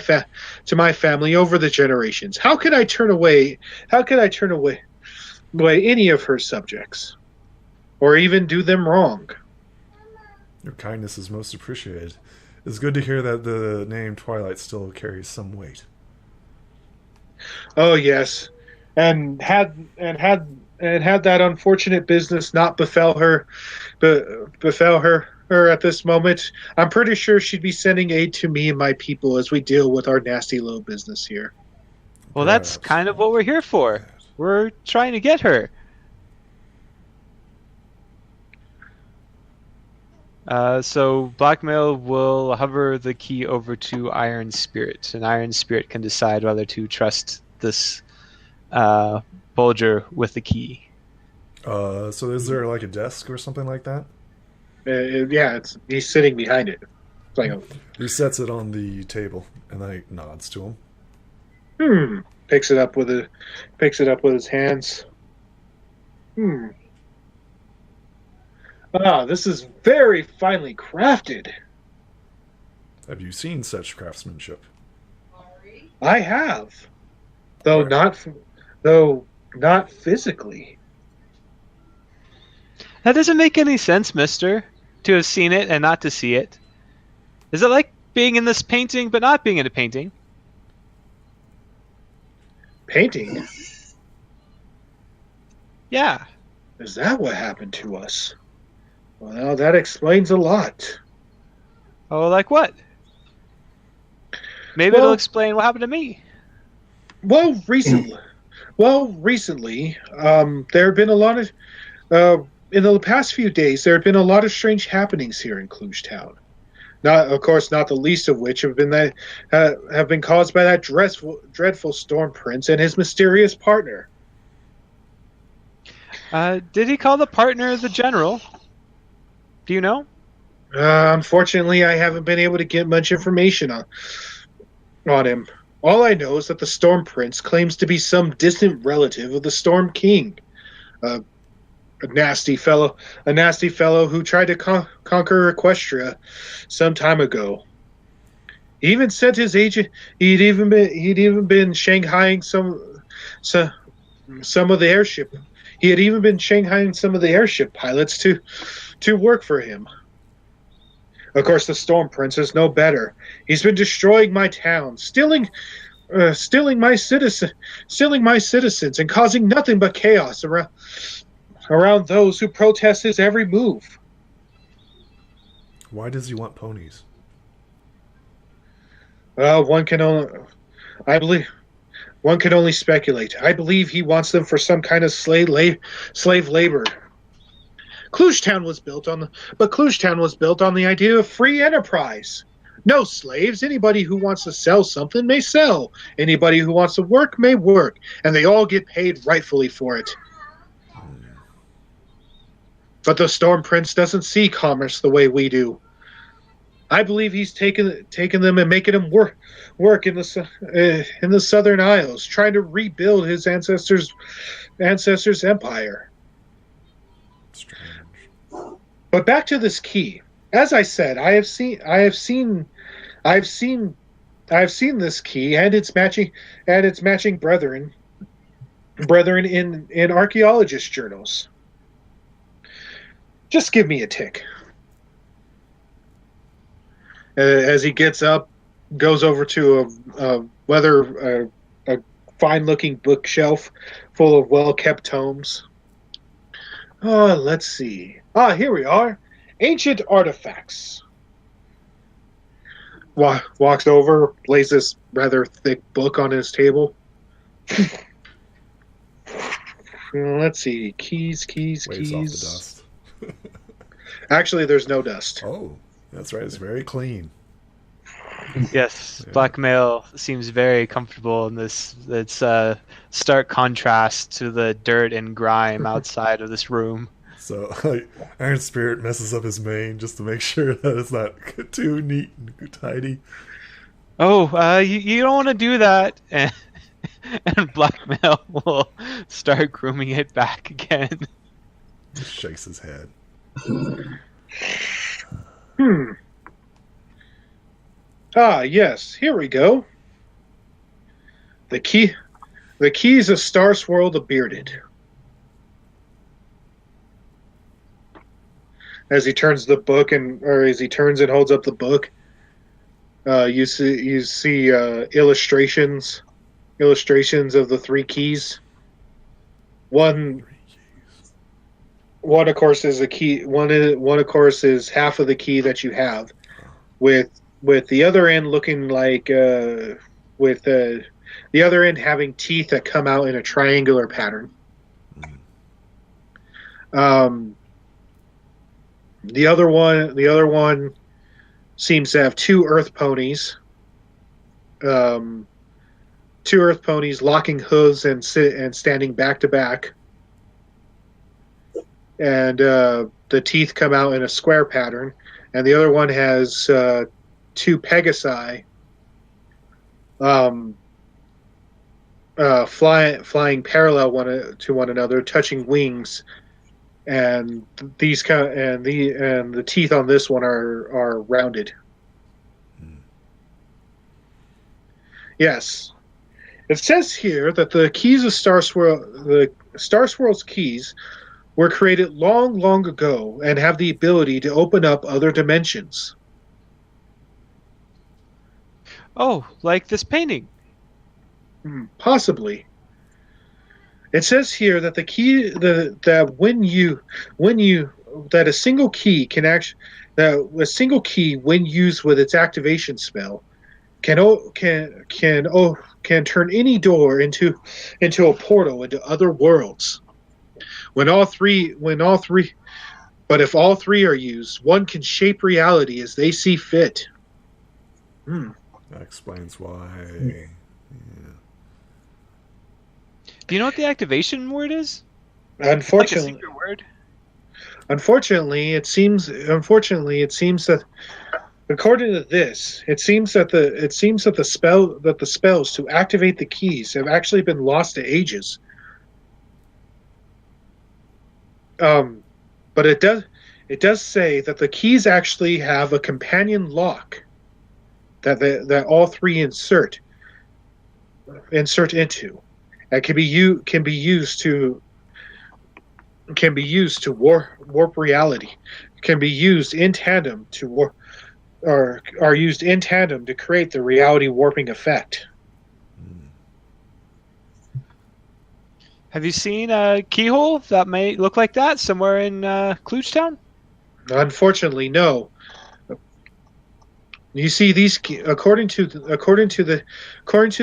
family over the generations. How could I turn away any of her subjects, or even do them wrong? Your kindness is most appreciated. It's good to hear that the name Twilight still carries some weight. Oh yes, and had that unfortunate business not befell her at this moment, I'm pretty sure she'd be sending aid to me and my people as we deal with our nasty little business here. Well, that's kind of what we're here for. We're trying to get her. So Blackmail will hover the key over to Iron Spirit, and Iron Spirit can decide whether to trust this Bulger with the key. So is there like a desk or something like that? Yeah, he's sitting behind it. It's like He sets it on the table and like nods to him. Picks it up with his hands. This is very finely crafted. Have you seen such craftsmanship? I have, though not physically. That doesn't make any sense, mister, to have seen it and not to see it. Is it like being in this painting but not being in a painting? Painting? Yeah. Is that what happened to us? Well, that explains a lot. Oh, like what? Maybe it'll explain what happened to me. Well, recently, there have been a lot of in the past few days. There have been a lot of strange happenings here in Kludgetown. Not, of course, not the least of which have been caused by that dreadful Storm Prince and his mysterious partner. Did he call the partner the general? Do you know? Unfortunately, I haven't been able to get much information on him. All I know is that the Storm Prince claims to be some distant relative of the Storm King. A nasty fellow who tried to conquer Equstria some time ago. He even sent his agent. He'd even been shanghaiing some of the airship. He had even been shanghaiing some of the airship pilots to work for him. Of course, the Storm Prince is no better. He's been destroying my town, stealing my citizens, and causing nothing but chaos around those who protest his every move. Why does he want ponies? One can only speculate. I believe he wants them for some kind of slave labor. Kludgetown was built on the idea of free enterprise. No slaves. Anybody who wants to sell something may sell. Anybody who wants to work may work, and they all get paid rightfully for it. But the Storm Prince doesn't see commerce the way we do. I believe he's taken them and making them work in the Southern Isles, trying to rebuild his ancestors' empire. Strange. But back to this key. As I said, I have seen this key and its matching brethren in archaeologist journals. Just give me a tick. As he gets up, goes over to a fine-looking bookshelf full of well-kept tomes. Let's see. Here we are. Ancient artifacts. Walks over, lays this rather thick book on his table. Let's see. Keys. Waves off the dust. Actually, there's no dust. Oh, that's right. It's very clean. Yes, Yeah. Blackmail seems very comfortable in this. It's stark contrast to the dirt and grime outside of this room. So Iron Spirit messes up his mane just to make sure that it's not too neat and tidy. Oh, you don't want to do that. And Blackmail will start grooming it back again. Just shakes his head. Yes, here we go. The keys of Star Swirl the Bearded. As he turns and holds up the book, you see illustrations of the three keys. One of course is a key. One of course is half of the key that you have, with the other end looking like the other end having teeth that come out in a triangular pattern. The other one seems to have two earth ponies. Two earth ponies locking hooves and standing back to back. And the teeth come out in a square pattern. And the other one has two Pegasi flying parallel to one another, touching wings. And the teeth on this one are rounded. Yes, it says here that the keys of Star Swirl's keys were created long, long ago and have the ability to open up other dimensions. Oh, like this painting. Possibly. It says here that the key, that a single key can actually, that a single key when used with its activation spell can turn any door into a portal into other worlds. But if all three are used, one can shape reality as they see fit. That explains why. Yeah. Do you know what the activation word is? Unfortunately, Like a secret word? Unfortunately, it seems that, according to this, it seems that the spells to activate the keys have actually been lost to ages. But it does say that the keys actually have a companion lock that all three insert into, that can be used to warp reality, can be used in tandem to warp, or are used in tandem to create the reality warping effect. Have you seen a keyhole that may look like that somewhere in Kludgetown? Unfortunately, no. You see, these according to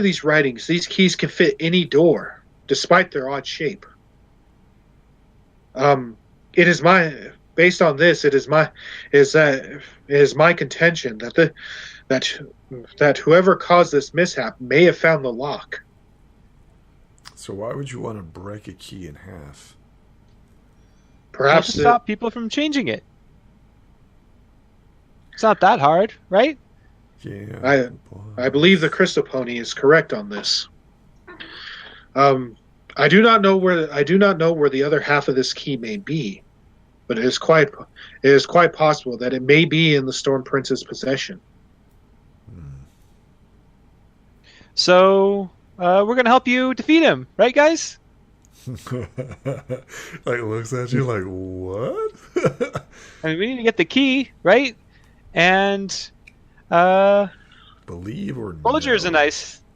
these writings, these keys can fit any door, despite their odd shape. It is my based on this. It is my contention that whoever caused this mishap may have found the lock. So why would you want to break a key in half? Perhaps to stop people from changing it. It's not that hard, right? Yeah. I believe the Crystal Pony is correct on this. I do not know where the other half of this key may be, but it is quite possible that it may be in the Storm Prince's possession. So we're gonna help you defeat him, right, guys? Like looks at you like, what? I mean, we need to get the key, right? And believe or Bulger's no?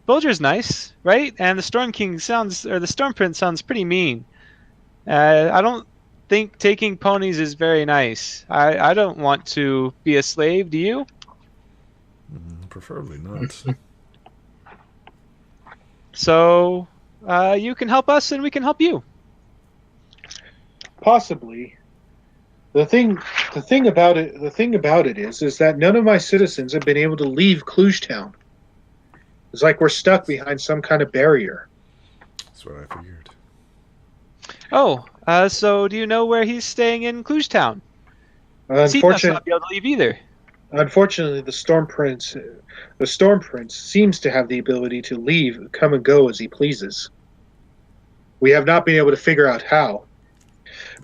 Bulger's nice, right? And the Storm the Storm Prince sounds pretty mean. I don't think taking ponies is very nice. I don't want to be a slave, do you? Preferably not. So you can help us and we can help you. Possibly. The thing about it is that none of my citizens have been able to leave Kludgetown. It's like we're stuck behind some kind of barrier. That's what I figured. Oh, so do you know where he's staying in Kludgetown? He must not be able to leave either. Unfortunately, the Storm Prince seems to have the ability to leave, come and go as he pleases. We have not been able to figure out how,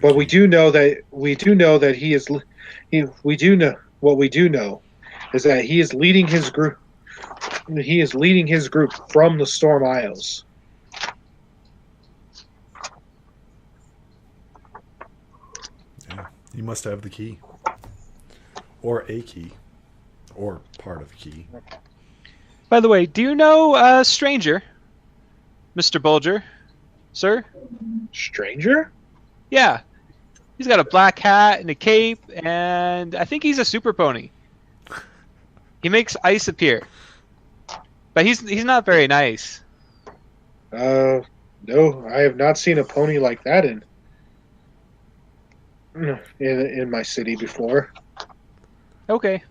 but we do know that he is. We do know what we do know is that he is leading his group. He is leading his group from the Storm Isles. Yeah, he must have the key. Or a key. Or part of the key. By the way, do you know Stranger? Mr. Bulger? Sir? Stranger? Yeah. He's got a black hat and a cape, and I think he's a super pony. He makes ice appear. But he's not very nice. No, I have not seen a pony like that in my city before. Okay.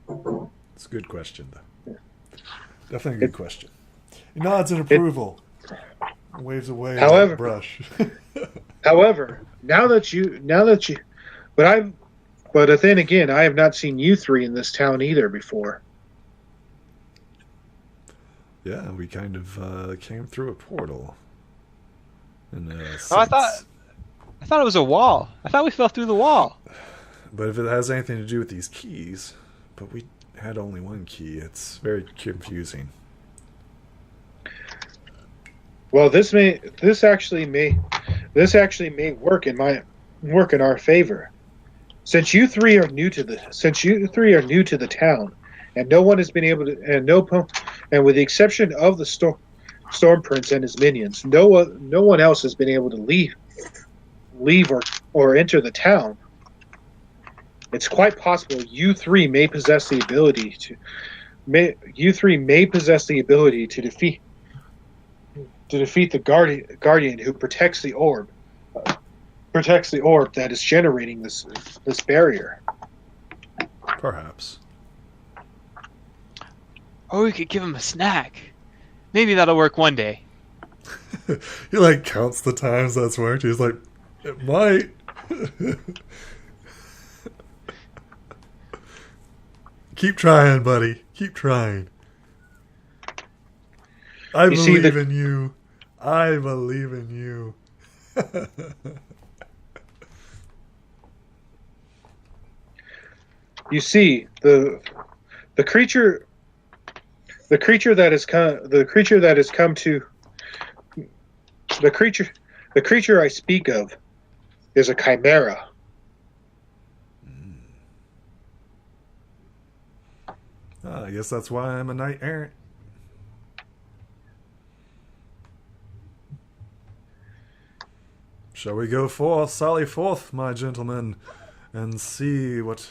It's a good question, though. Definitely a good question. He nods in approval. Waves away However- the brush. However, but then again, I have not seen you three in this town either before. Yeah, we kind of came through a portal. Oh, I thought it was a wall. I thought we fell through the wall. But if it has anything to do with these keys, but we had only one key, it's very confusing. Well, this actually may work in our favor. Since you three are new to the town, and no one has been able to, and with the exception of the Storm Prince and his minions. No one else has been able to leave or enter the town. It's quite possible you three may possess the ability to defeat the guardian who protects the orb that is generating this barrier. Perhaps. Or we could give him a snack. Maybe that'll work one day. He like counts the times that's worked. He's like, it might. Keep trying, buddy. Keep trying. I believe in you. I believe in you. You see, the creature that has I speak of is a chimera. I guess that's why I'm a knight errant. Shall we go forth, sally forth, my gentlemen, and see what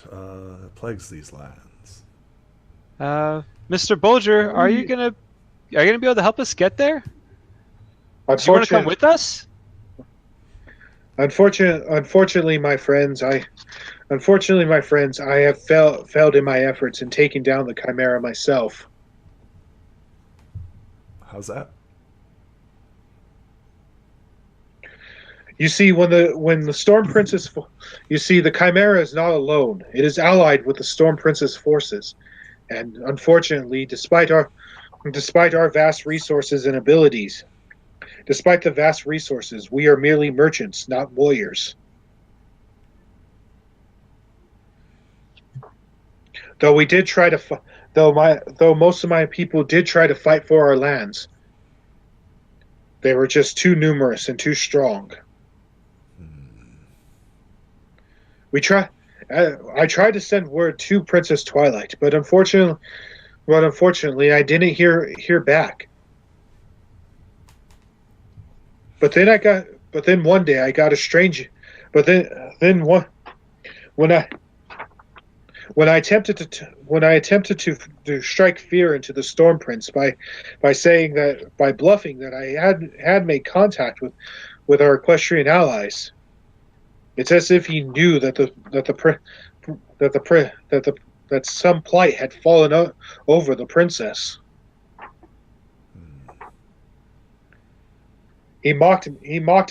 plagues these lands? Mr. Bulger, are you gonna be able to help us get there? Do you want to come with us? Unfortunately, my friends, I have failed in my efforts in taking down the chimera myself. How's that? You see, when the Storm Princess, you see, the chimera is not alone. It is allied with the Storm Princess forces, and unfortunately, despite our vast resources and abilities, we are merely merchants, not warriors. Though we did try to, though most of my people did try to fight for our lands, they were just too numerous and too strong. I tried to send word to Princess Twilight, but unfortunately, I didn't hear back. But then one day I got a strange. But then when I attempted to strike fear into the Storm Prince by bluffing that I had made contact with our equestrian allies. It's as if he knew that some plight had fallen over the princess. He mocked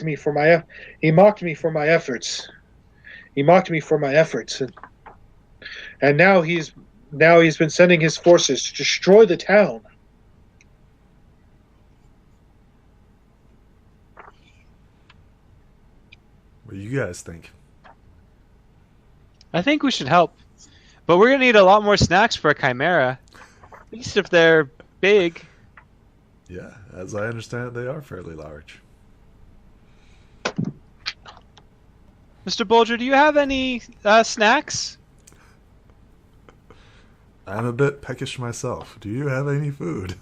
me for my efforts. And now he's been sending his forces to destroy the town. What do you guys think? I think we should help. But we're going to need a lot more snacks for a chimera. At least if they're big. Yeah, as I understand it, they are fairly large. Mr. Bulger, do you have any snacks? I'm a bit peckish myself. Do you have any food?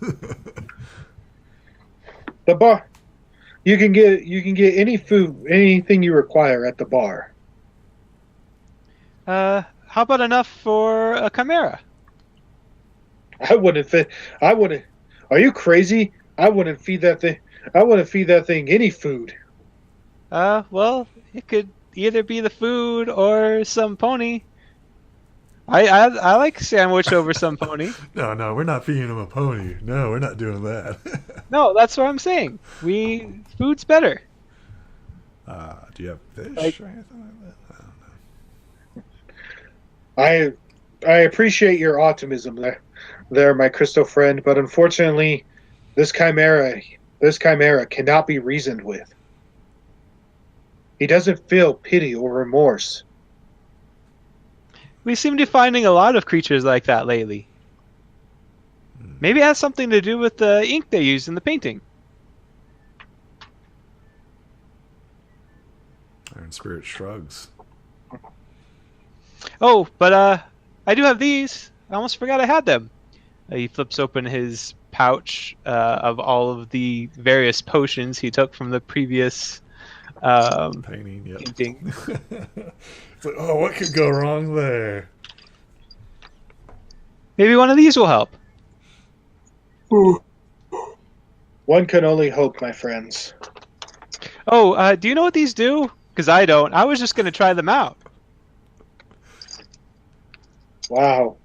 The bar. You can get any food, anything you require at the bar. How about enough for a chimera? I wouldn't. Are you crazy? I wouldn't feed that thing any food. Well, it could either be the food or some pony. I like sandwich over some pony. No, we're not feeding him a pony. No, we're not doing that. No, that's what I'm saying. Food's better. Do you have fish or anything like that? I don't know. I appreciate your optimism there, my crystal friend, but unfortunately, this chimera cannot be reasoned with. He doesn't feel pity or remorse. We seem to be finding a lot of creatures like that lately. Maybe it has something to do with the ink they use in the painting. Iron Spirit shrugs. Oh, but I do have these. I almost forgot I had them. He flips open his pouch of all of the various potions he took from the previous Painting, yep. painting. It's like, oh, what could go wrong there? Maybe one of these will help. One can only hope, my friends. Oh, do you know what these do? Because I don't. I was just going to try them out. Wow.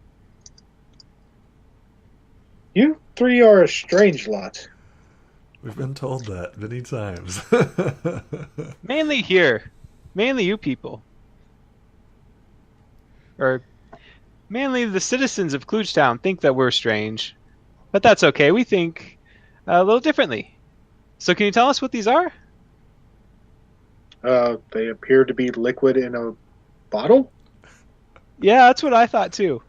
You three are a strange lot. We've been told that many times. Mainly here. Mainly you people. Or mainly the citizens of Kludgetown think that we're strange. But that's okay. We think a little differently. So can you tell us what these are? They appear to be liquid in a bottle? Yeah, that's what I thought too.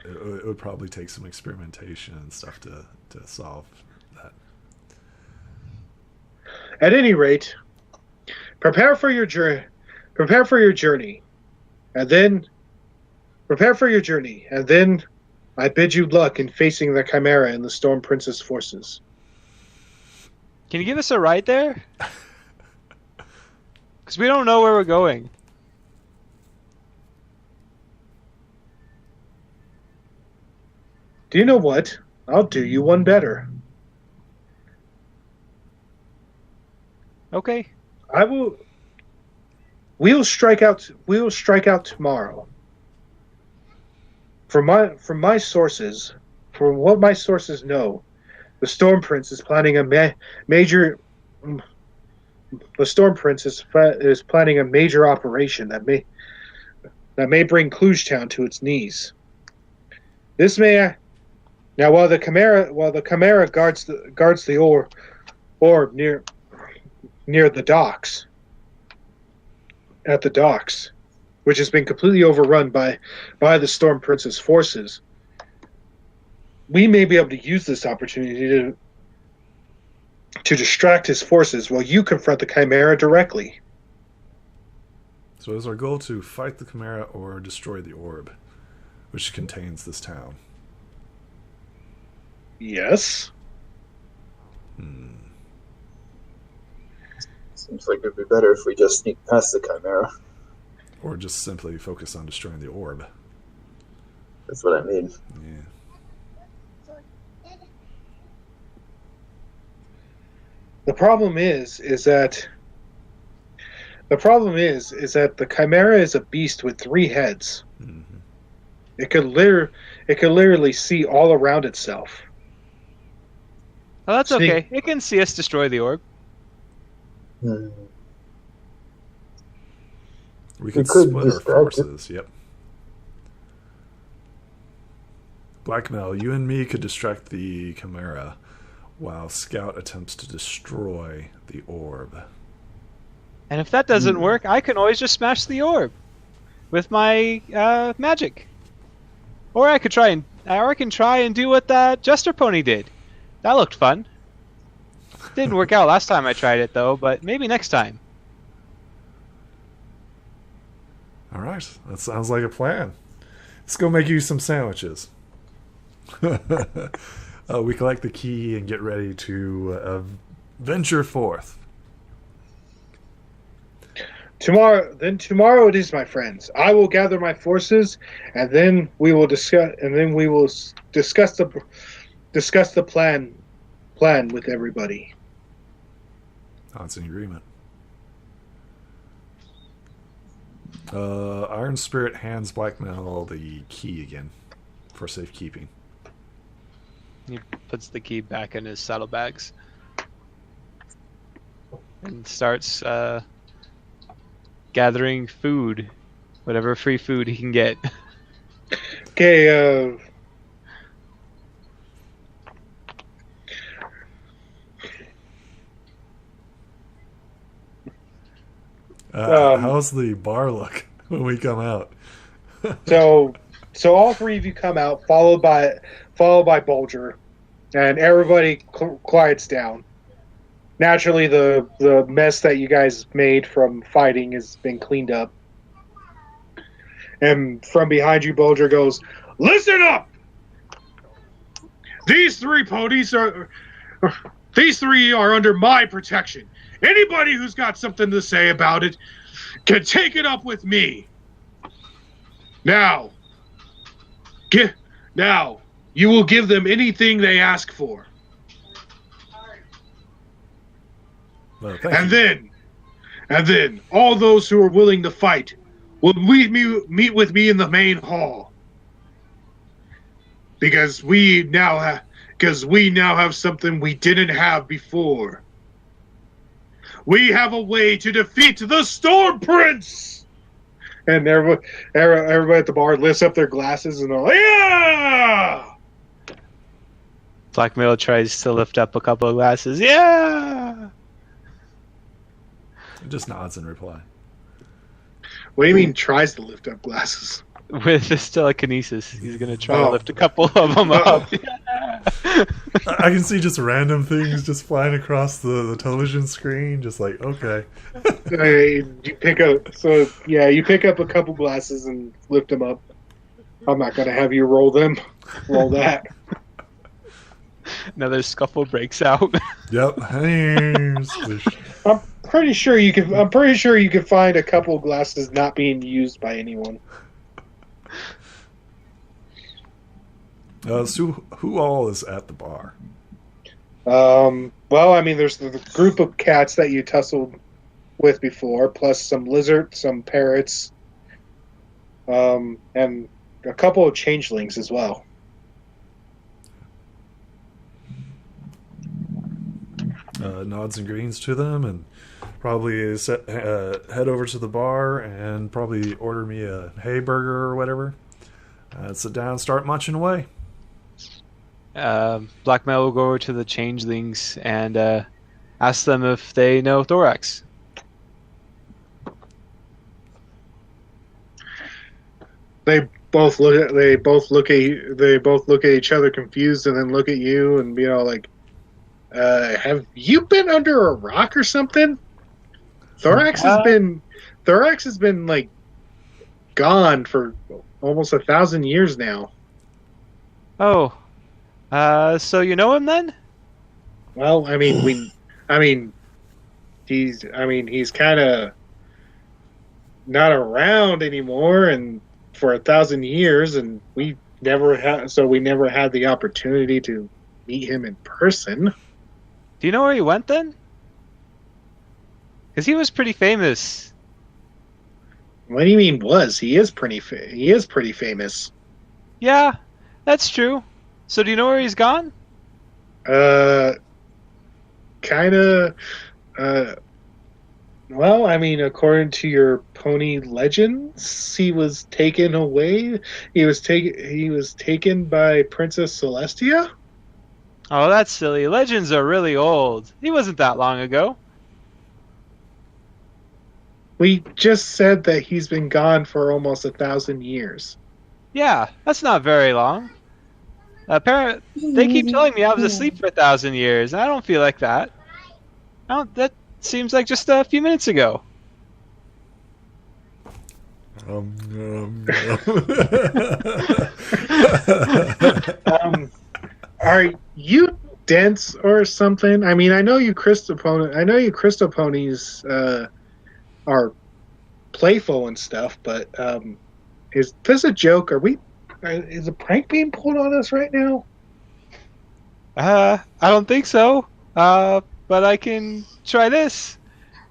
It would probably take some experimentation and stuff to solve that. At any rate, prepare for your journey, and then I bid you luck in facing the Chimera and the Storm Princess forces. Can you give us a ride there? Because we don't know where we're going. Do you know what? I'll do you one better. Okay. We'll strike out tomorrow. From what my sources know, the Storm Prince is planning a major operation that may bring Kludgetown to its knees. While the Chimera guards the orb near the docks, which has been completely overrun by the Storm Prince's forces, we may be able to use this opportunity to distract his forces while you confront the Chimera directly. So is our goal to fight the Chimera or destroy the orb, which contains this town? Yes. Seems like it'd be better if we just sneak past the Chimera. Or just simply focus on destroying the orb. That's what I mean. Yeah. The problem is that the Chimera is a beast with 3 heads. Mm-hmm. It could literally see all around itself. Oh, that's okay. It can see us destroy the orb. Hmm. We could could split our distract forces, yep. Blackmail, you and me could distract the Chimera while Scout attempts to destroy the orb. And if that doesn't work, I can always just smash the orb with my magic. Or I can try and do what that Jester Pony did. That looked fun. Didn't work out last time I tried it though, but maybe next time. All right, that sounds like a plan. Let's go make you some sandwiches. We collect the key and get ready to venture forth. Tomorrow it is, my friends. I will gather my forces, and then we will discuss the plan with everybody. That's an agreement. Iron Spirit hands Blackmail the key again for safekeeping. He puts the key back in his saddlebags and starts gathering food, whatever free food he can get. Okay, how's the bar look when we come out? so all 3 of you come out, followed by Bulger, and everybody quiets down. Naturally, the mess that you guys made from fighting has been cleaned up. And from behind you, Bulger goes, Listen up! These three are under my protection. Anybody who's got something to say about it can take it up with me. Now, you will give them anything they ask for. Well, And then all those who are willing to fight will meet with me in the main hall. Because we now have something we didn't have before. We have a way to defeat the Storm Prince! And everybody at the bar lifts up their glasses and they're like, yeah! Blackmail tries to lift up a couple of glasses. Yeah! Just nods in reply. What do you mean tries to lift up glasses? With his telekinesis, he's going to try to lift a couple of them up. Yeah. I can see just random things just flying across the television screen, just like, okay. You pick up a couple glasses and lift them up. I'm not going to have you roll them. Roll that. Another scuffle breaks out. Yep. I'm pretty sure you can find a couple of glasses not being used by anyone. So who all is at the bar? Well, I mean, there's the group of cats that you tussled with before, plus some lizards, some parrots, and a couple of changelings as well. Nods and greens to them, and probably head over to the bar and probably order me a hay burger or whatever. Sit down and start munching away. Blackmail will go over to the changelings and ask them if they know Thorax. They both look at each other confused, and then look at you and be all like, "Have you been under a rock or something?" Thorax has been like gone for almost 1,000 years now. Oh, so you know him then? Well, he's kind of not around anymore, and for 1,000 years, and we never had the opportunity to meet him in person. Do you know where he went then? Because he was pretty famous. What do you mean was? He is pretty famous. Yeah, that's true. So do you know where he's gone? Kinda. Well, I mean, according to your pony legends, he was taken away. He was taken by Princess Celestia. Oh, that's silly. Legends are really old. He wasn't that long ago. We just said that he's been gone for almost 1,000 years. Yeah, that's not very long. They keep telling me I was asleep for 1,000 years, and I don't feel like that. That seems like just a few minutes ago. Are you dense or something? I mean, I know you crystal ponies are playful and stuff, but is this a joke? Is a prank being pulled on us right now? I don't think so. But I can try this.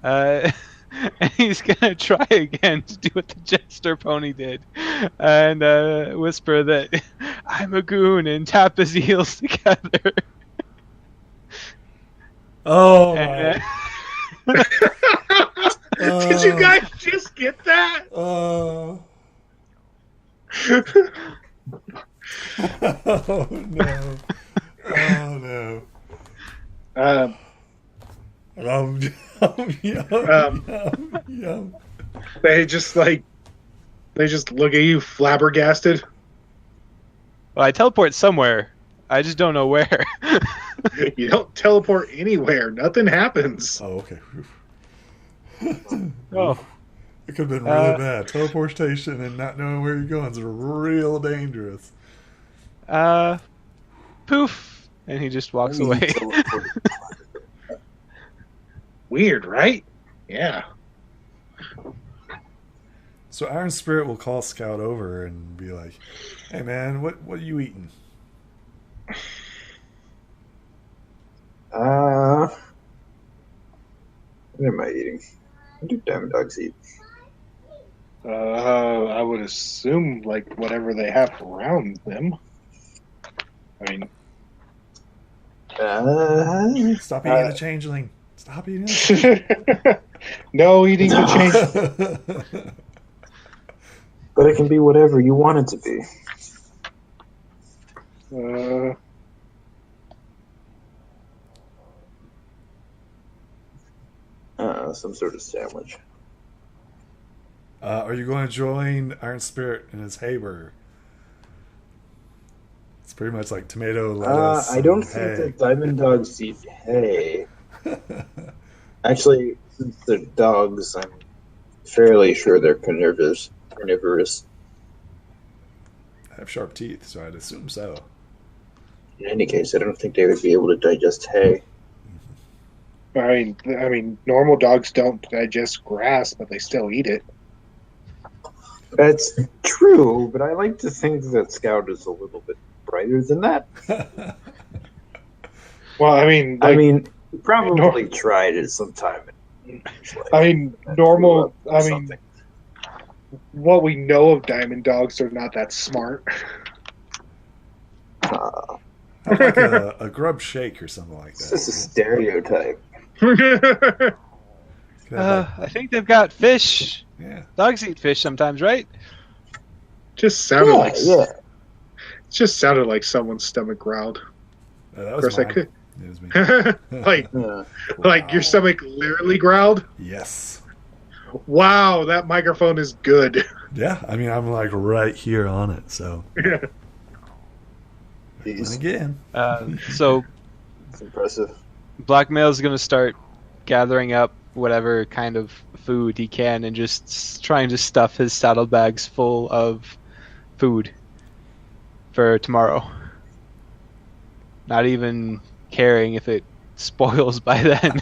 And he's gonna try again to do what the jester pony did, and whisper that I'm a goon and tap his heels together. Oh my! Did you guys just get that? Oh no! Oh no! Yum. They just look at you flabbergasted. Well, I teleport somewhere. I just don't know where. You don't teleport anywhere. Nothing happens. Oh, okay. Oh. It could have been really bad. Teleportation and not knowing where you're going is real dangerous. Poof, and he just walks away. Weird, right? Yeah. So Iron Spirit will call Scout over and be like, "Hey man, what are you eating?" What am I eating? What do diamond dogs eat? I would assume like whatever they have around them. I mean, Stop eating the changeling. Stop eating the no eating the change. But it can be whatever you want it to be. Some sort of sandwich. Are you going to join Iron Spirit in his hay burger? It's pretty much like tomato, lettuce. I don't think that diamond dogs eat hay. Actually, since they're dogs, I'm fairly sure they're carnivorous. I have sharp teeth, so I'd assume so. In any case, I don't think they would be able to digest hay. I mean, normal dogs don't digest grass, but they still eat it. That's true, but I like to think that Scout is a little bit brighter than that. Well, I mean, he probably tried it sometime. Normal. What we know of diamond dogs are not that smart. Like a grub shake or something like that. It's just a stereotype. Like, I think they've got fish. yeah. Dogs eat fish sometimes, right? Just sounded Yeah. It just sounded like someone's stomach growled. That Of was course, I mine. could. It was me. Like your stomach literally growled. Yes. Wow, that microphone is good. Yeah, I mean, I'm like right here on it, so. And again. So It's impressive. Blackmail is going to start gathering up whatever kind of food he can and just trying to stuff his saddlebags full of food for tomorrow. Not even caring if it spoils by then.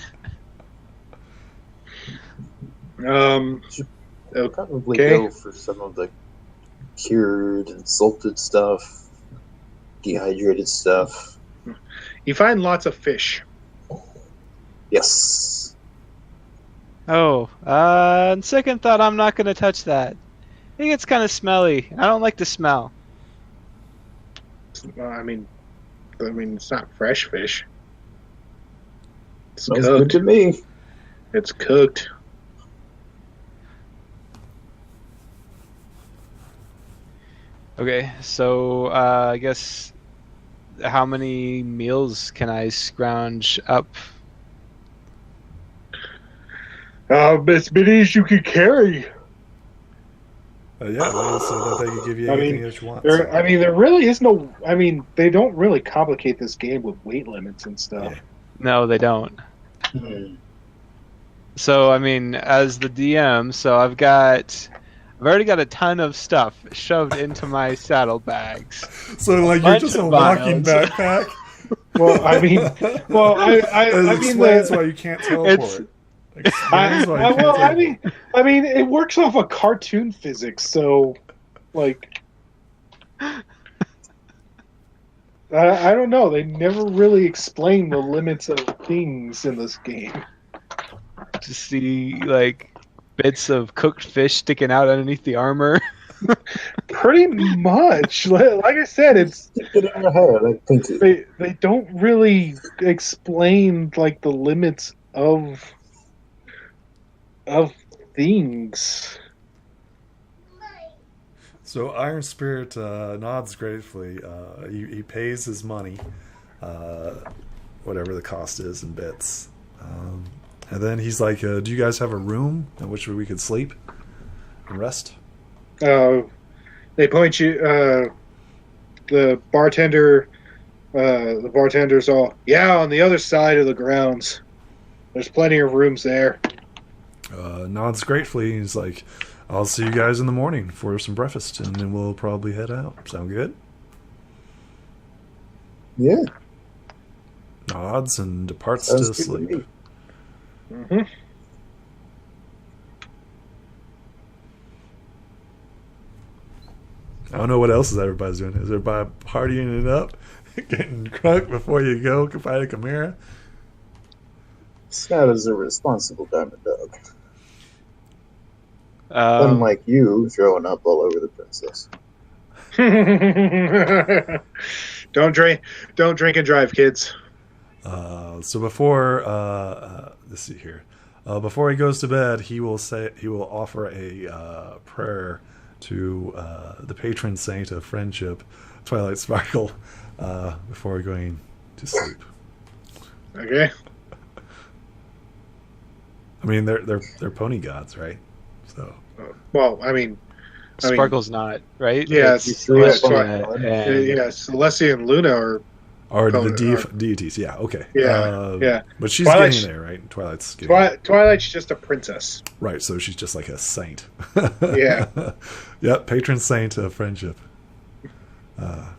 I'll probably Okay. go for some of the cured and salted stuff, dehydrated stuff. You find lots of fish. Yes. On second thought, I'm not going to touch that. I think it's kind of smelly. I don't like the smell. I mean, it's not fresh fish. It's Sounds good cooked. to me. It's cooked. Okay, so I guess how many meals can I scrounge up? As many as you can carry. Yeah, so that they can give you I anything mean, that you want. there really is no. I mean, they don't really complicate this game with weight limits and stuff. Yeah. No, they don't. So, I mean, as the DM, I've already got a ton of stuff shoved into my saddlebags. So, like, you're Bunch just a of walking violence. backpack? Well, I mean, It explains why you can't teleport. Explains why you can't teleport. I mean, it works off of cartoon physics, so, like, I don't know. They never really explain the limits of things in this game. To see, like, bits of cooked fish sticking out underneath the armor. Pretty much, like I said, it's Pinky. they don't really explain like the limits of things. So Iron Spirit nods gratefully. He pays his money, whatever the cost is in bits. And then he's like, do you guys have a room in which we could sleep and rest? They point you. The bartender's all, yeah, on the other side of the grounds. There's plenty of rooms there. Nods gratefully. He's like, I'll see you guys in the morning for some breakfast, and then we'll probably head out. Sound good? Yeah. Nods and departs Sounds to good to sleep. me. Mm-hmm. I don't know what else is everybody's doing. Is everybody partying it up, getting crunk before you go fight a chimera? It's not as a responsible diamond dog. Um, Unlike you throwing up all over the princess. Don't drink and drive, kids. So before let's see here. Before he goes to bed, he will offer a prayer to the patron saint of friendship, Twilight Sparkle, before going to sleep. Okay. I mean, they're pony gods, right? So Well, I mean, Sparkle's not, right? Yes, It's Celestia Celestia and- and Celestia and Luna are the Pony- deities. Yeah, okay. Yeah. But she's Twilight's- getting there, right? Twilight's getting Twilight's just a princess. right. So she's just like a saint. Yeah. Yep. Patron saint of friendship.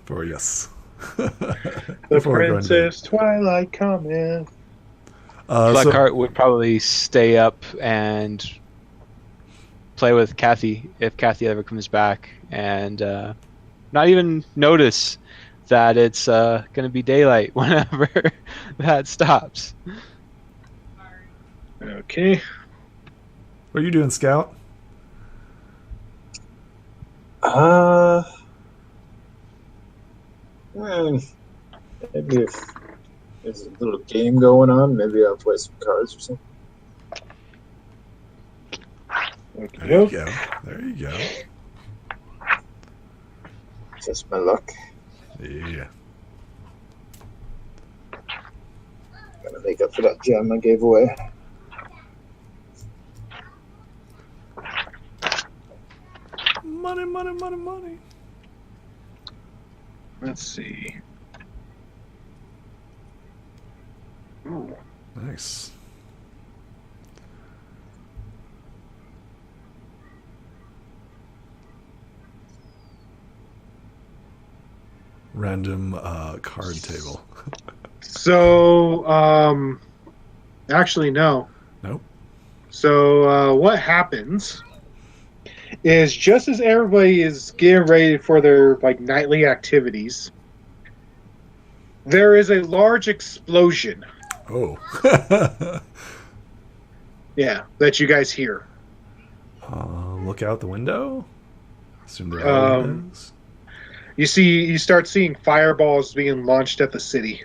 For yes. The Before going to bed. princess Twilight cometh. Blackheart would probably stay up and play with Kathy if Kathy ever comes back, and not even notice that it's going to be daylight whenever that stops. Okay. What are you doing, Scout? Maybe if there's a little game going on, maybe I'll play some cards or something. There you go. There you go. Just my luck. Yeah. Gotta make up for that gem I gave away. Money, money, money, money. Let's see. Ooh. Nice. Random card table. So, actually, no. Nope. So, what happens is just as everybody is getting ready for their nightly activities, there is a large explosion. Oh. Yeah, that you guys hear. Look out the window. Assume there are windows. You start seeing fireballs being launched at the city,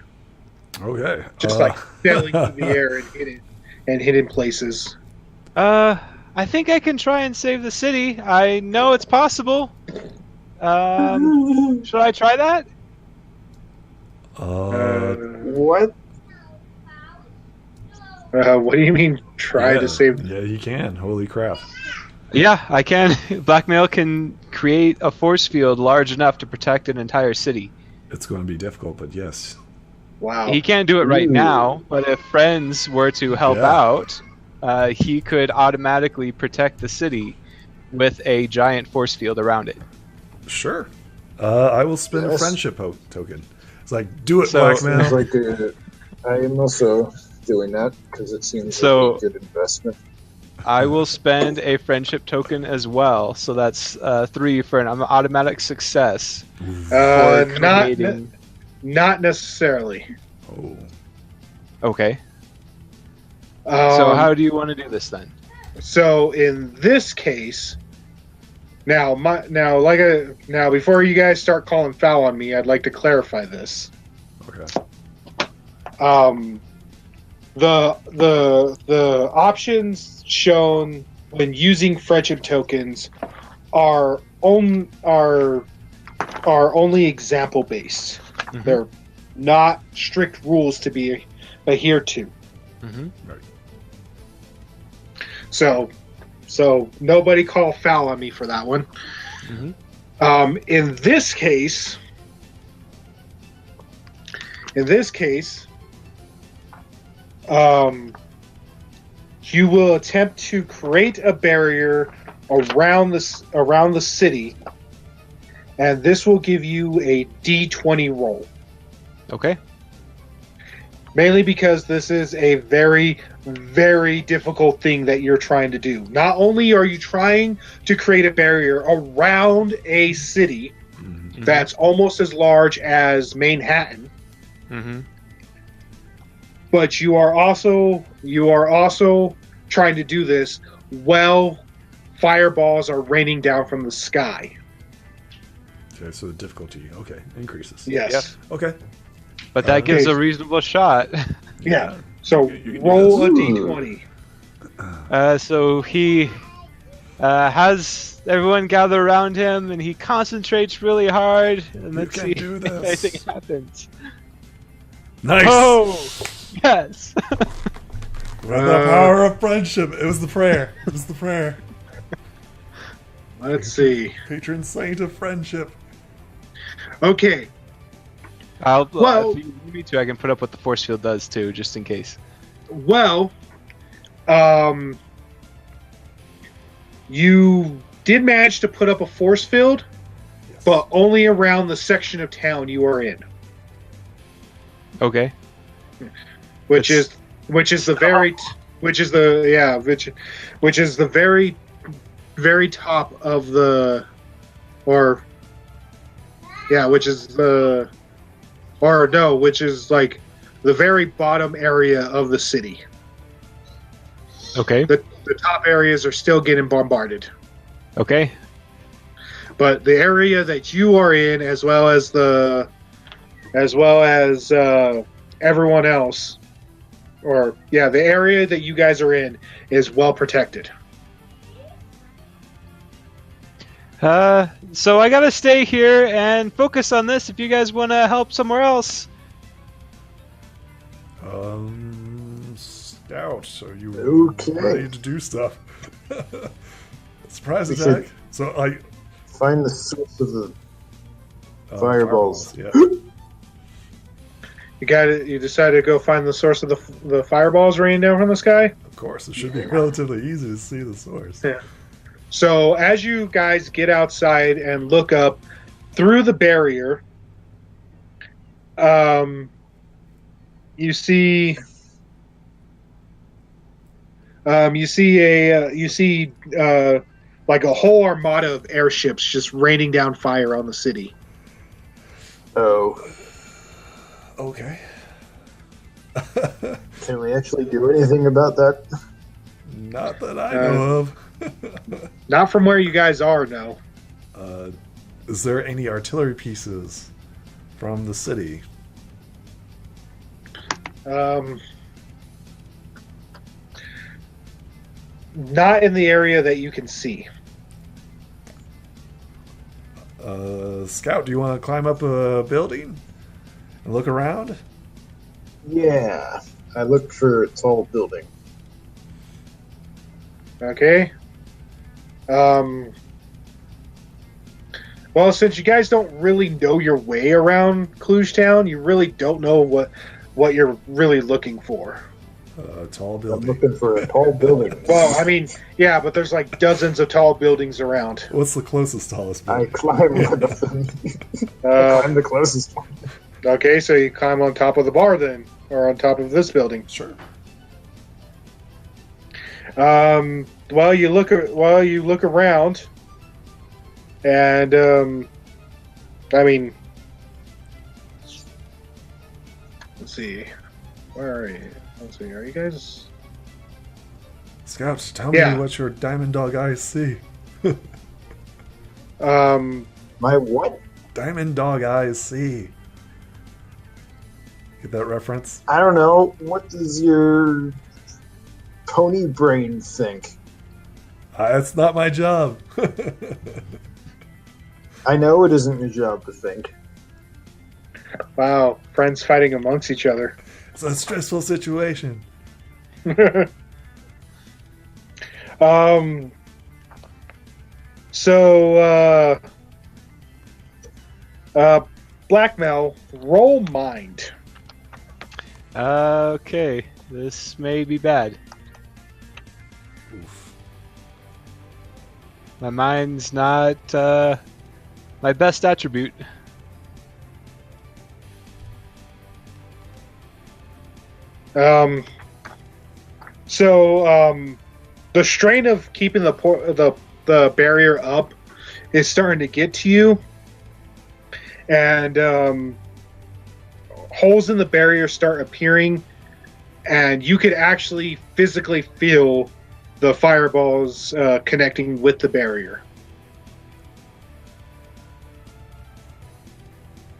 Okay. just sailing through the air and hit in places. I think I can try and save the city. I know it's possible. Should I try that? What? What do you mean? Try to save? Yeah, you can. Holy crap. Yeah, I can. Blackmail can create a force field large enough to protect an entire city. It's going to be difficult, but yes. Wow. He can't do it right Ooh. now, but if friends were to help Yeah. out, he could automatically protect the city with a giant force field around it. Sure. I will spend a Yes. friendship token. It's like, do it, So- Seems Blackmail. like I am also doing that because it seems So- like a good investment. I will spend a friendship token as well, so that's 3 for an automatic success. For creating... Not necessarily. Oh. Okay. So Um, how do you want to do this then? So in this case, now before you guys start calling foul on me, I'd like to clarify this. Okay. The options shown when using friendship tokens are only example based. Mhm. They're not strict rules to be adhered to. Mm-hmm. So nobody call foul on me for that one. Mm-hmm. In this case, you will attempt to create a barrier around the city, and this will give you a D20 roll. Okay. Mainly because this is a very, very difficult thing that you're trying to do. Not only are you trying to create a barrier around a city that's almost as large as Manhattan, but you are also trying to do this while fireballs are raining down from the sky. Okay, so the difficulty, increases. Yes. Okay. But that gives a reasonable shot. Yeah. So roll a d20. So he has everyone gather around him, and he concentrates really hard. And let's see if anything happens. Nice. Oh, yes. The power of friendship. It was the prayer. Let's see. Patron saint of friendship. Okay. If you need me to, I can put up what the force field does too, just in case. Well, you did manage to put up a force field, but only around the section of town you are in. Okay. Which is the very very top of the, which is like the very bottom area of the city. Okay. The top areas are still getting bombarded. Okay. But the area that you are in, as well as everyone else, the area that you guys are in is well protected. So I gotta stay here and focus on this. If you guys want to help somewhere else. Scout, are you ready to do stuff? Surprise attack. So I find the source of the fireballs. Yeah. You decided to go find the source of the fireballs raining down from the sky? Of course, it should be relatively easy to see the source. Yeah. So as you guys get outside and look up through the barrier, you see like a whole armada of airships just raining down fire on the city. Oh. Okay. Can we actually do anything about that? Not that I know of. Not from where you guys are, no. Is there any artillery pieces from the city? Not in the area that you can see. Scout, do you want to climb up a building and look around? Yeah, I looked for a tall building. Okay. Well, since you guys don't really know your way around Kludgetown, you really don't know what you're really looking for. Tall building. I'm looking for a tall building. Well, I mean, yeah, but there's like dozens of tall buildings around. What's the tallest building? I climb one of them. I'm the closest one. Okay, so you climb on top of the bar then, or on top of this building. Sure. Well, you look around, and I mean, let's see, where are you? Let's see, are you guys? Scout, tell me what your diamond dog eyes see. My what? Diamond dog eyes see. Get that reference? I don't know. What does your pony brain think? It's not my job. I know it isn't your job to think. Wow, friends fighting amongst each other. It's a stressful situation. So, Blackmail, roll mind. Okay, this may be bad. Oof. My mind's not my best attribute. The strain of keeping the barrier up is starting to get to you, and holes in the barrier start appearing, and you could actually physically feel the fireballs connecting with the barrier.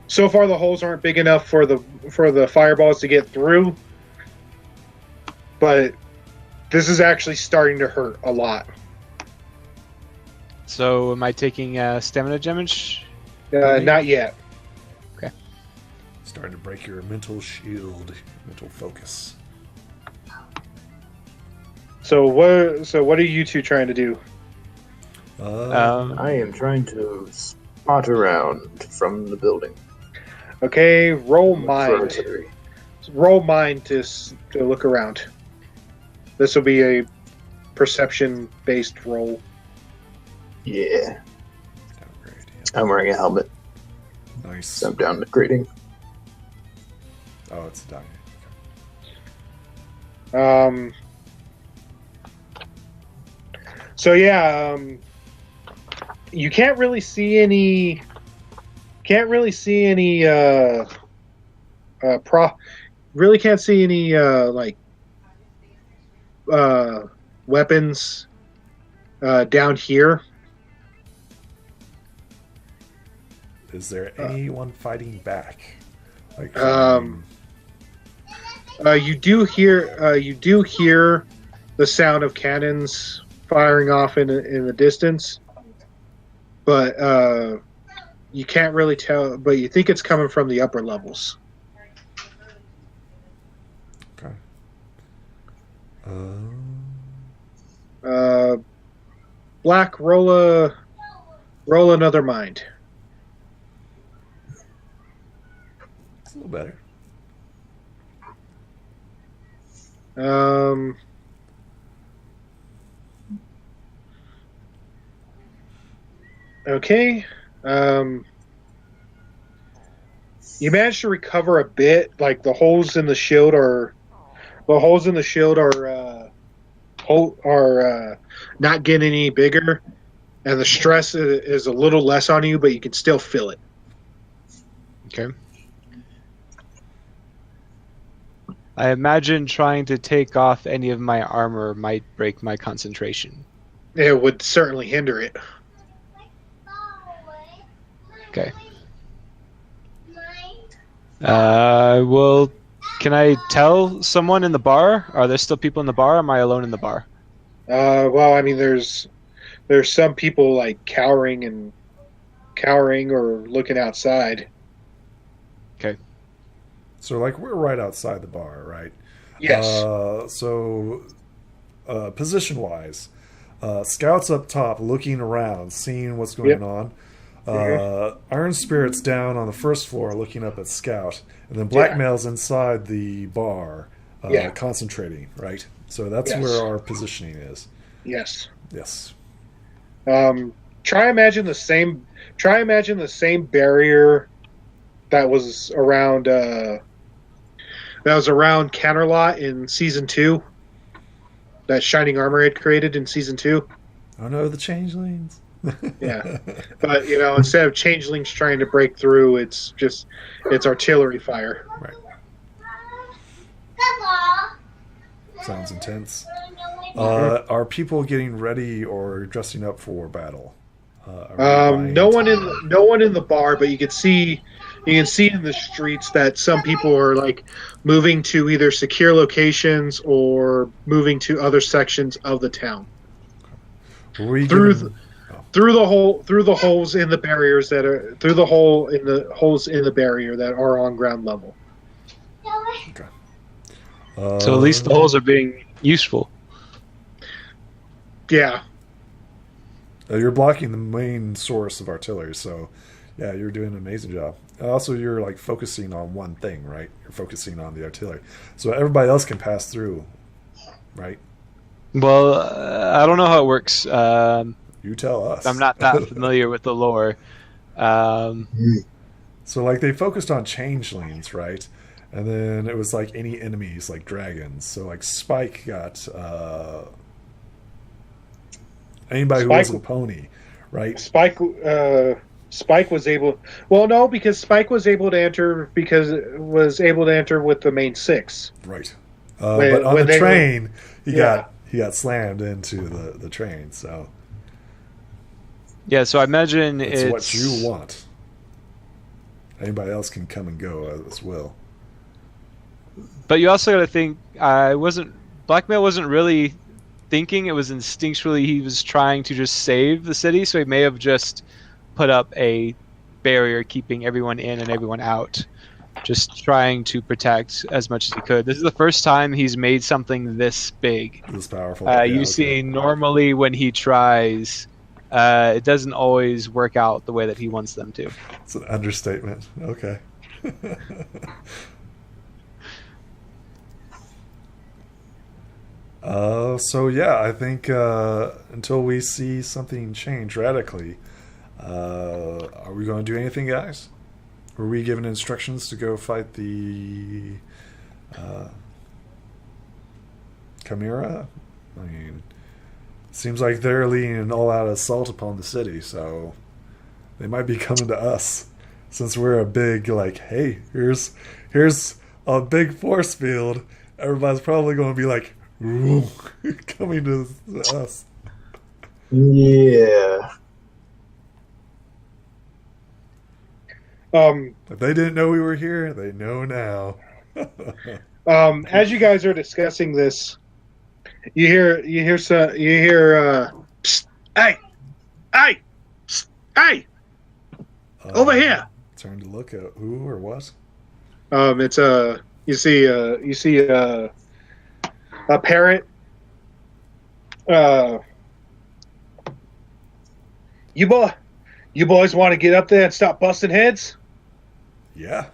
So far, the holes aren't big enough for the fireballs to get through, but this is actually starting to hurt a lot. So, am I taking stamina damage? Not yet. Okay. Starting to break your mental shield, mental focus. So what are you two trying to do? I am trying to spot around from the building. Okay, roll Look for mind. artillery. Roll mind to look around. This will be a perception-based roll. Yeah. Downgrade, I'm wearing a helmet, Nice. so I'm downgrading. Oh, it's a downgrade. So yeah, you can't really see any. Really can't see any weapons down here. Is there anyone fighting back? Like, You do hear the sound of cannons firing off in the distance, but you can't really tell. But you think it's coming from the upper levels. okay. Black, roll another mind. It's a little better. Okay. You managed to recover a bit. Like the holes in the shield are not getting any bigger, and the stress is a little less on you, but you can still feel it. Okay. I imagine trying to take off any of my armor might break my concentration. It would certainly hinder it. Okay. Well, can I tell someone in the bar? Are there still people in the bar? Or am I alone in the bar? Well, I mean, there's some people like cowering or looking outside. Okay. So, like, we're right outside the bar, right? Yes. Position-wise, scouts up top looking around, seeing what's going on. Iron Spirit's down on the first floor looking up at Scout. And then Blackmail's inside the bar concentrating, right? So that's where our positioning is. Yes. Yes. Try imagine the same barrier that was around Counterlot in season 2. That Shining Armor had created in season 2. Oh no, the changelings. Yeah, but instead of changelings trying to break through, it's artillery fire. Right. Sounds intense. Are people getting ready or dressing up for battle? No one in the bar, but you can see in the streets that some people are like moving to either secure locations or moving to other sections of the town. Through the holes in the barriers that are holes in the barrier that are on ground level. Okay. So at least the holes are being useful. Yeah. You're blocking the main source of artillery, so yeah, you're doing an amazing job. Also, you're like focusing on one thing, right? You're focusing on the artillery, so everybody else can pass through, right? Well, I don't know how it works. You tell us. I'm not that familiar with the lore. So, like, they focused on changelings, right? And then it was like any enemies, like dragons. So like Spike got anybody who Spike- wasn't pony, right? Spike was able. Well, no, because Spike was able to enter with the main 6. Right. When- but on when the they- train, he Yeah. got slammed into the train. So Yeah, so I imagine it's it's what you want. Anybody else can come and go as well. But you also got to think, Blackmail wasn't really thinking; it was instinctually he was trying to just save the city. So he may have just put up a barrier, keeping everyone in and everyone out, just trying to protect as much as he could. This is the first time he's made something this big. This powerful. You see, normally when he tries, it doesn't always work out the way that he wants them to. It's an understatement. Okay. So yeah, I think until we see something change radically, are we going to do anything, guys? Were we given instructions to go fight the Chimera? I mean, seems like they're leading an all-out assault upon the city, so they might be coming to us, since we're a big, like, hey, here's a big force field. Everybody's probably going to be like, ooh, coming to us. Yeah. If they didn't know we were here, they know now. As you guys are discussing this, you hear psst, hey, psst, hey, over here. Turn to look at who or what? It's you see a parrot. You boys want to get up there and stop busting heads? Yeah.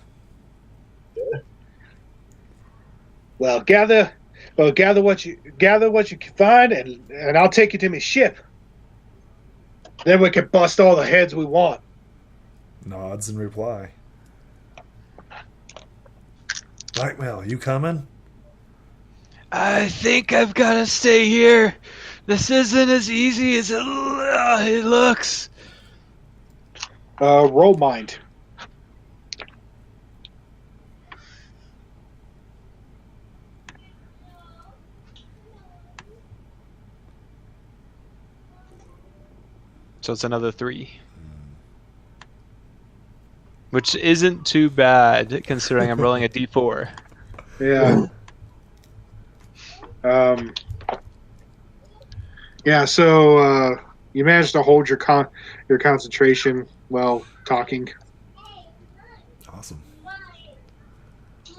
Well, gather what you can find, and I'll take you to my ship. Then we can bust all the heads we want. Nods in reply. Blackmail, you coming? I think I've got to stay here. This isn't as easy as it looks. Roll mind. So it's another 3. Which isn't too bad, considering I'm rolling a d4. Yeah. Yeah. So you managed to hold your concentration while talking. Awesome.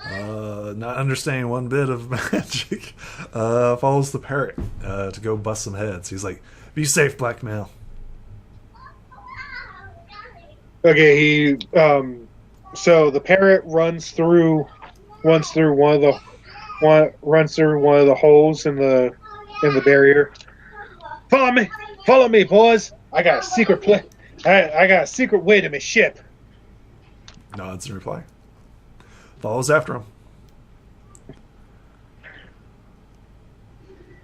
Not understanding one bit of magic, follows the parrot to go bust some heads. He's like, "Be safe, Blackmail." Okay. So the parrot runs through one of the holes in the barrier. Follow me, boys. I got a secret I got a secret way to my ship. Nods in reply. Follows after him.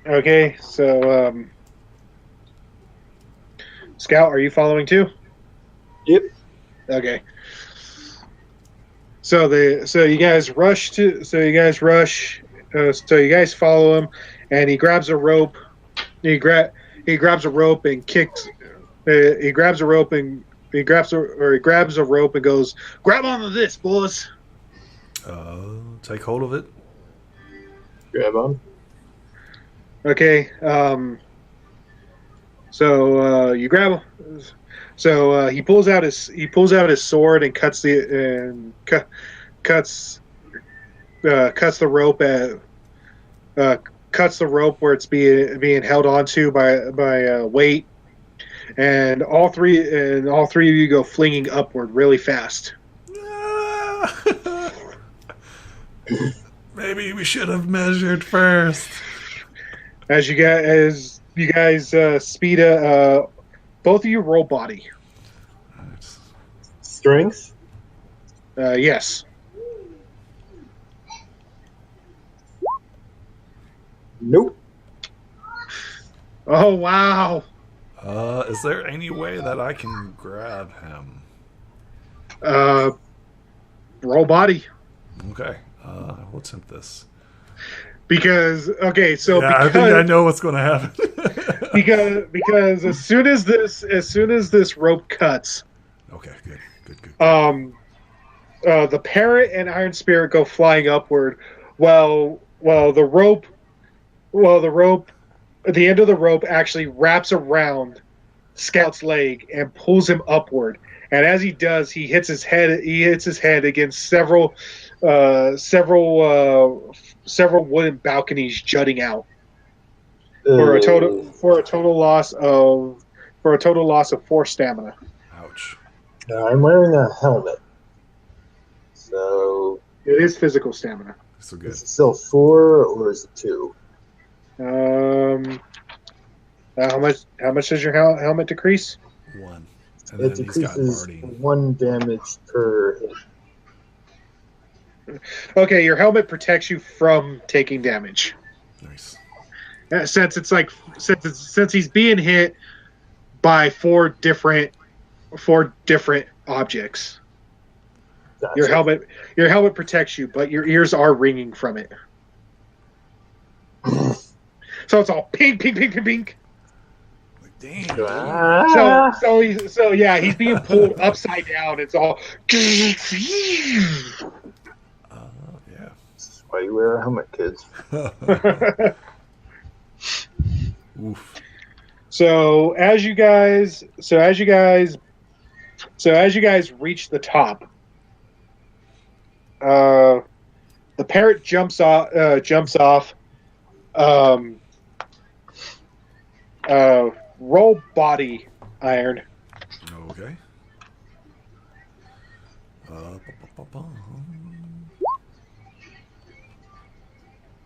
Okay, so Scout, are you following too? Yep. Okay. So you guys follow him, and he grabs a rope. He grabs a rope and kicks. He grabs a rope and goes, grab onto this, boys. Take hold of it. Grab on. Okay. So you grab. So he pulls out his sword and cuts the rope where it's being held onto by weight, and all three of you go flinging upward really fast. Maybe we should have measured first. As you guys speed both of you roll body. Strength. Yes. Nope. Oh, wow. Is there any way that I can grab him? Roll body. Okay. We'll attempt this. Because, okay, so Yeah, I think I know what's going to happen. because as soon as this rope cuts, okay, good. The parrot and Iron Spirit go flying upward, while the rope at the end of the rope actually wraps around Scout's leg and pulls him upward. And as he does, he hits his head against several wooden balconies jutting out for a total loss of 4 stamina. Ouch. Now, I'm wearing a helmet, so It is physical stamina. So good. is it still 4 or is it 2? How much does your helmet decrease? 1. And It then he's got decreases Marty. 1 damage per hit. Okay, your helmet protects you from taking damage. Nice. Since he's being hit by 4 different objects. Gotcha. Your helmet protects you, but your ears are ringing from it. So it's all pink, pink, pink, pink, pink. Like, damn. Dude. He's being pulled upside down. It's all. Yeah. That's why you wear a helmet, kids. Oof. So as you guys reach the top, the parrot jumps off. Roll body, Iron. Okay.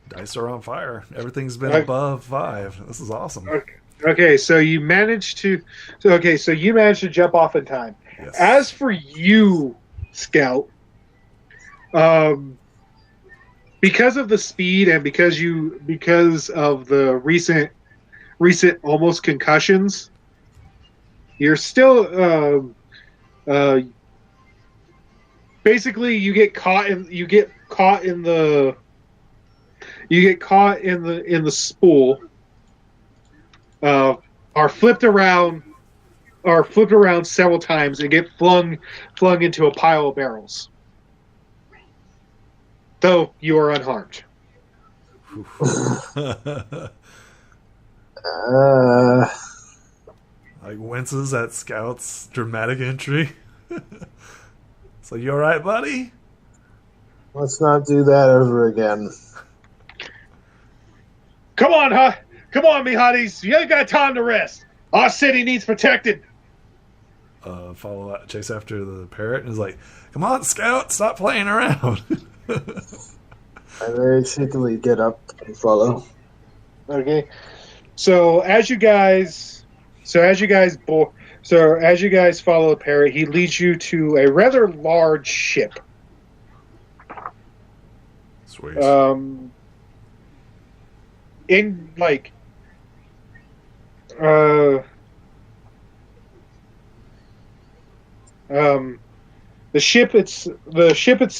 Dice are on fire. Everything's been above 5. This is awesome. Okay, so you managed to jump off in time. Yes. As for you, Scout, because of the speed and because of the recent almost concussions, you're still basically you get caught in the spool, are flipped around several times and get flung into a pile of barrels. Though you are unharmed. Like winces at Scout's dramatic entry. So you alright, buddy? Let's not do that ever again. Come on, me hotties. You ain't got time to rest. Our city needs protected. Chase after the parrot and is like, "Come on, Scout, stop playing around." I very shakily get up and follow. Okay. So as you guys follow the parrot, he leads you to a rather large ship. Sweet.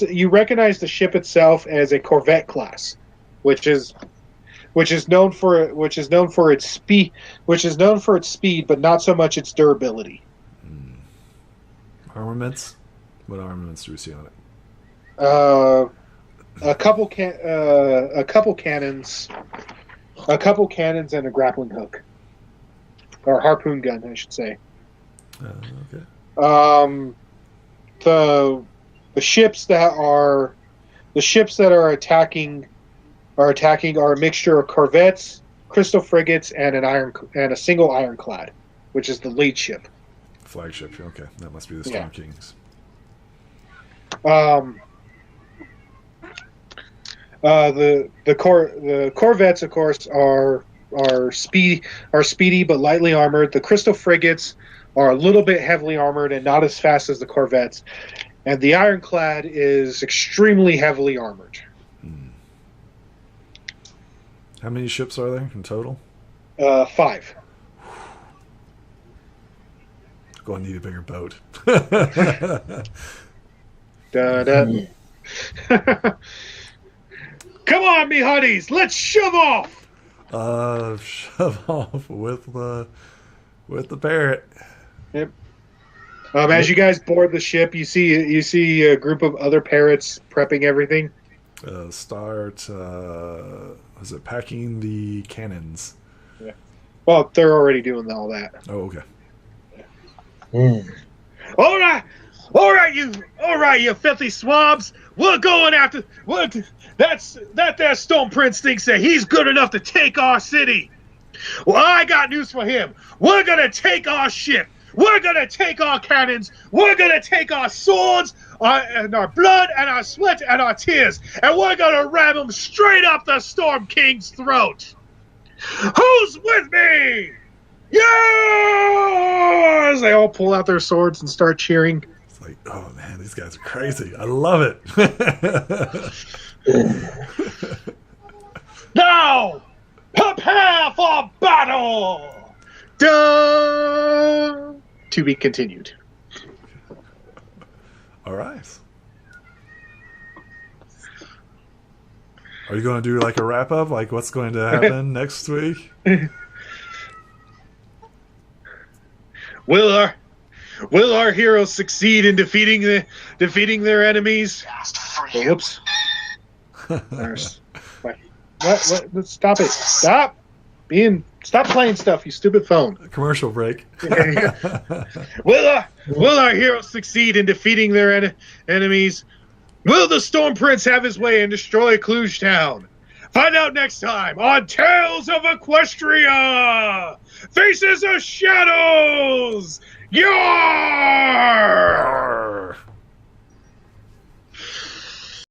You recognize the ship itself as a corvette class, which is known for its speed, but not so much its durability. Armaments? What armaments do we see on it? A couple cannons, and a grappling hook, or harpoon gun, I should say. Okay. The ships that are attacking are a mixture of corvettes, crystal frigates, and a single ironclad, which is the lead ship. Flagship. Okay, that must be the Storm Kings. The corvettes, of course, are speedy but lightly armored. The crystal frigates are a little bit heavily armored and not as fast as the corvettes, and the ironclad is extremely heavily armored. How many ships are there in total? 5. Going to need a bigger boat. Da-da. Come on, me honeys, let's shove off. Shove off with the parrot. Yep. As you guys board the ship, you see a group of other parrots prepping everything. Start. Was it packing the cannons? Yeah. Well, they're already doing all that. Oh, okay. All right, you filthy swabs. We're going after. That Stone Prince thinks that he's good enough to take our city. Well, I got news for him. We're gonna take our ship. We're gonna take our cannons. We're gonna take our swords, and our blood, and our sweat, and our tears, and we're gonna ram them straight up the Storm King's throat. Who's with me? Yes! They all pull out their swords and start cheering. It's like, oh man, these guys are crazy. I love it. Now, prepare for battle! Duh! To be continued. All right. Are you going to do like a wrap up? Like what's going to happen next week? Will our heroes succeed in defeating their enemies? Oh, whoops. What? Stop it! Stop playing stuff, you stupid phone. Commercial break. Will our heroes succeed in defeating their enemies? Will the Storm Prince have his way and destroy Kludgetown? Find out next time on Tales of Equstria! Faces of Shadows! Yar!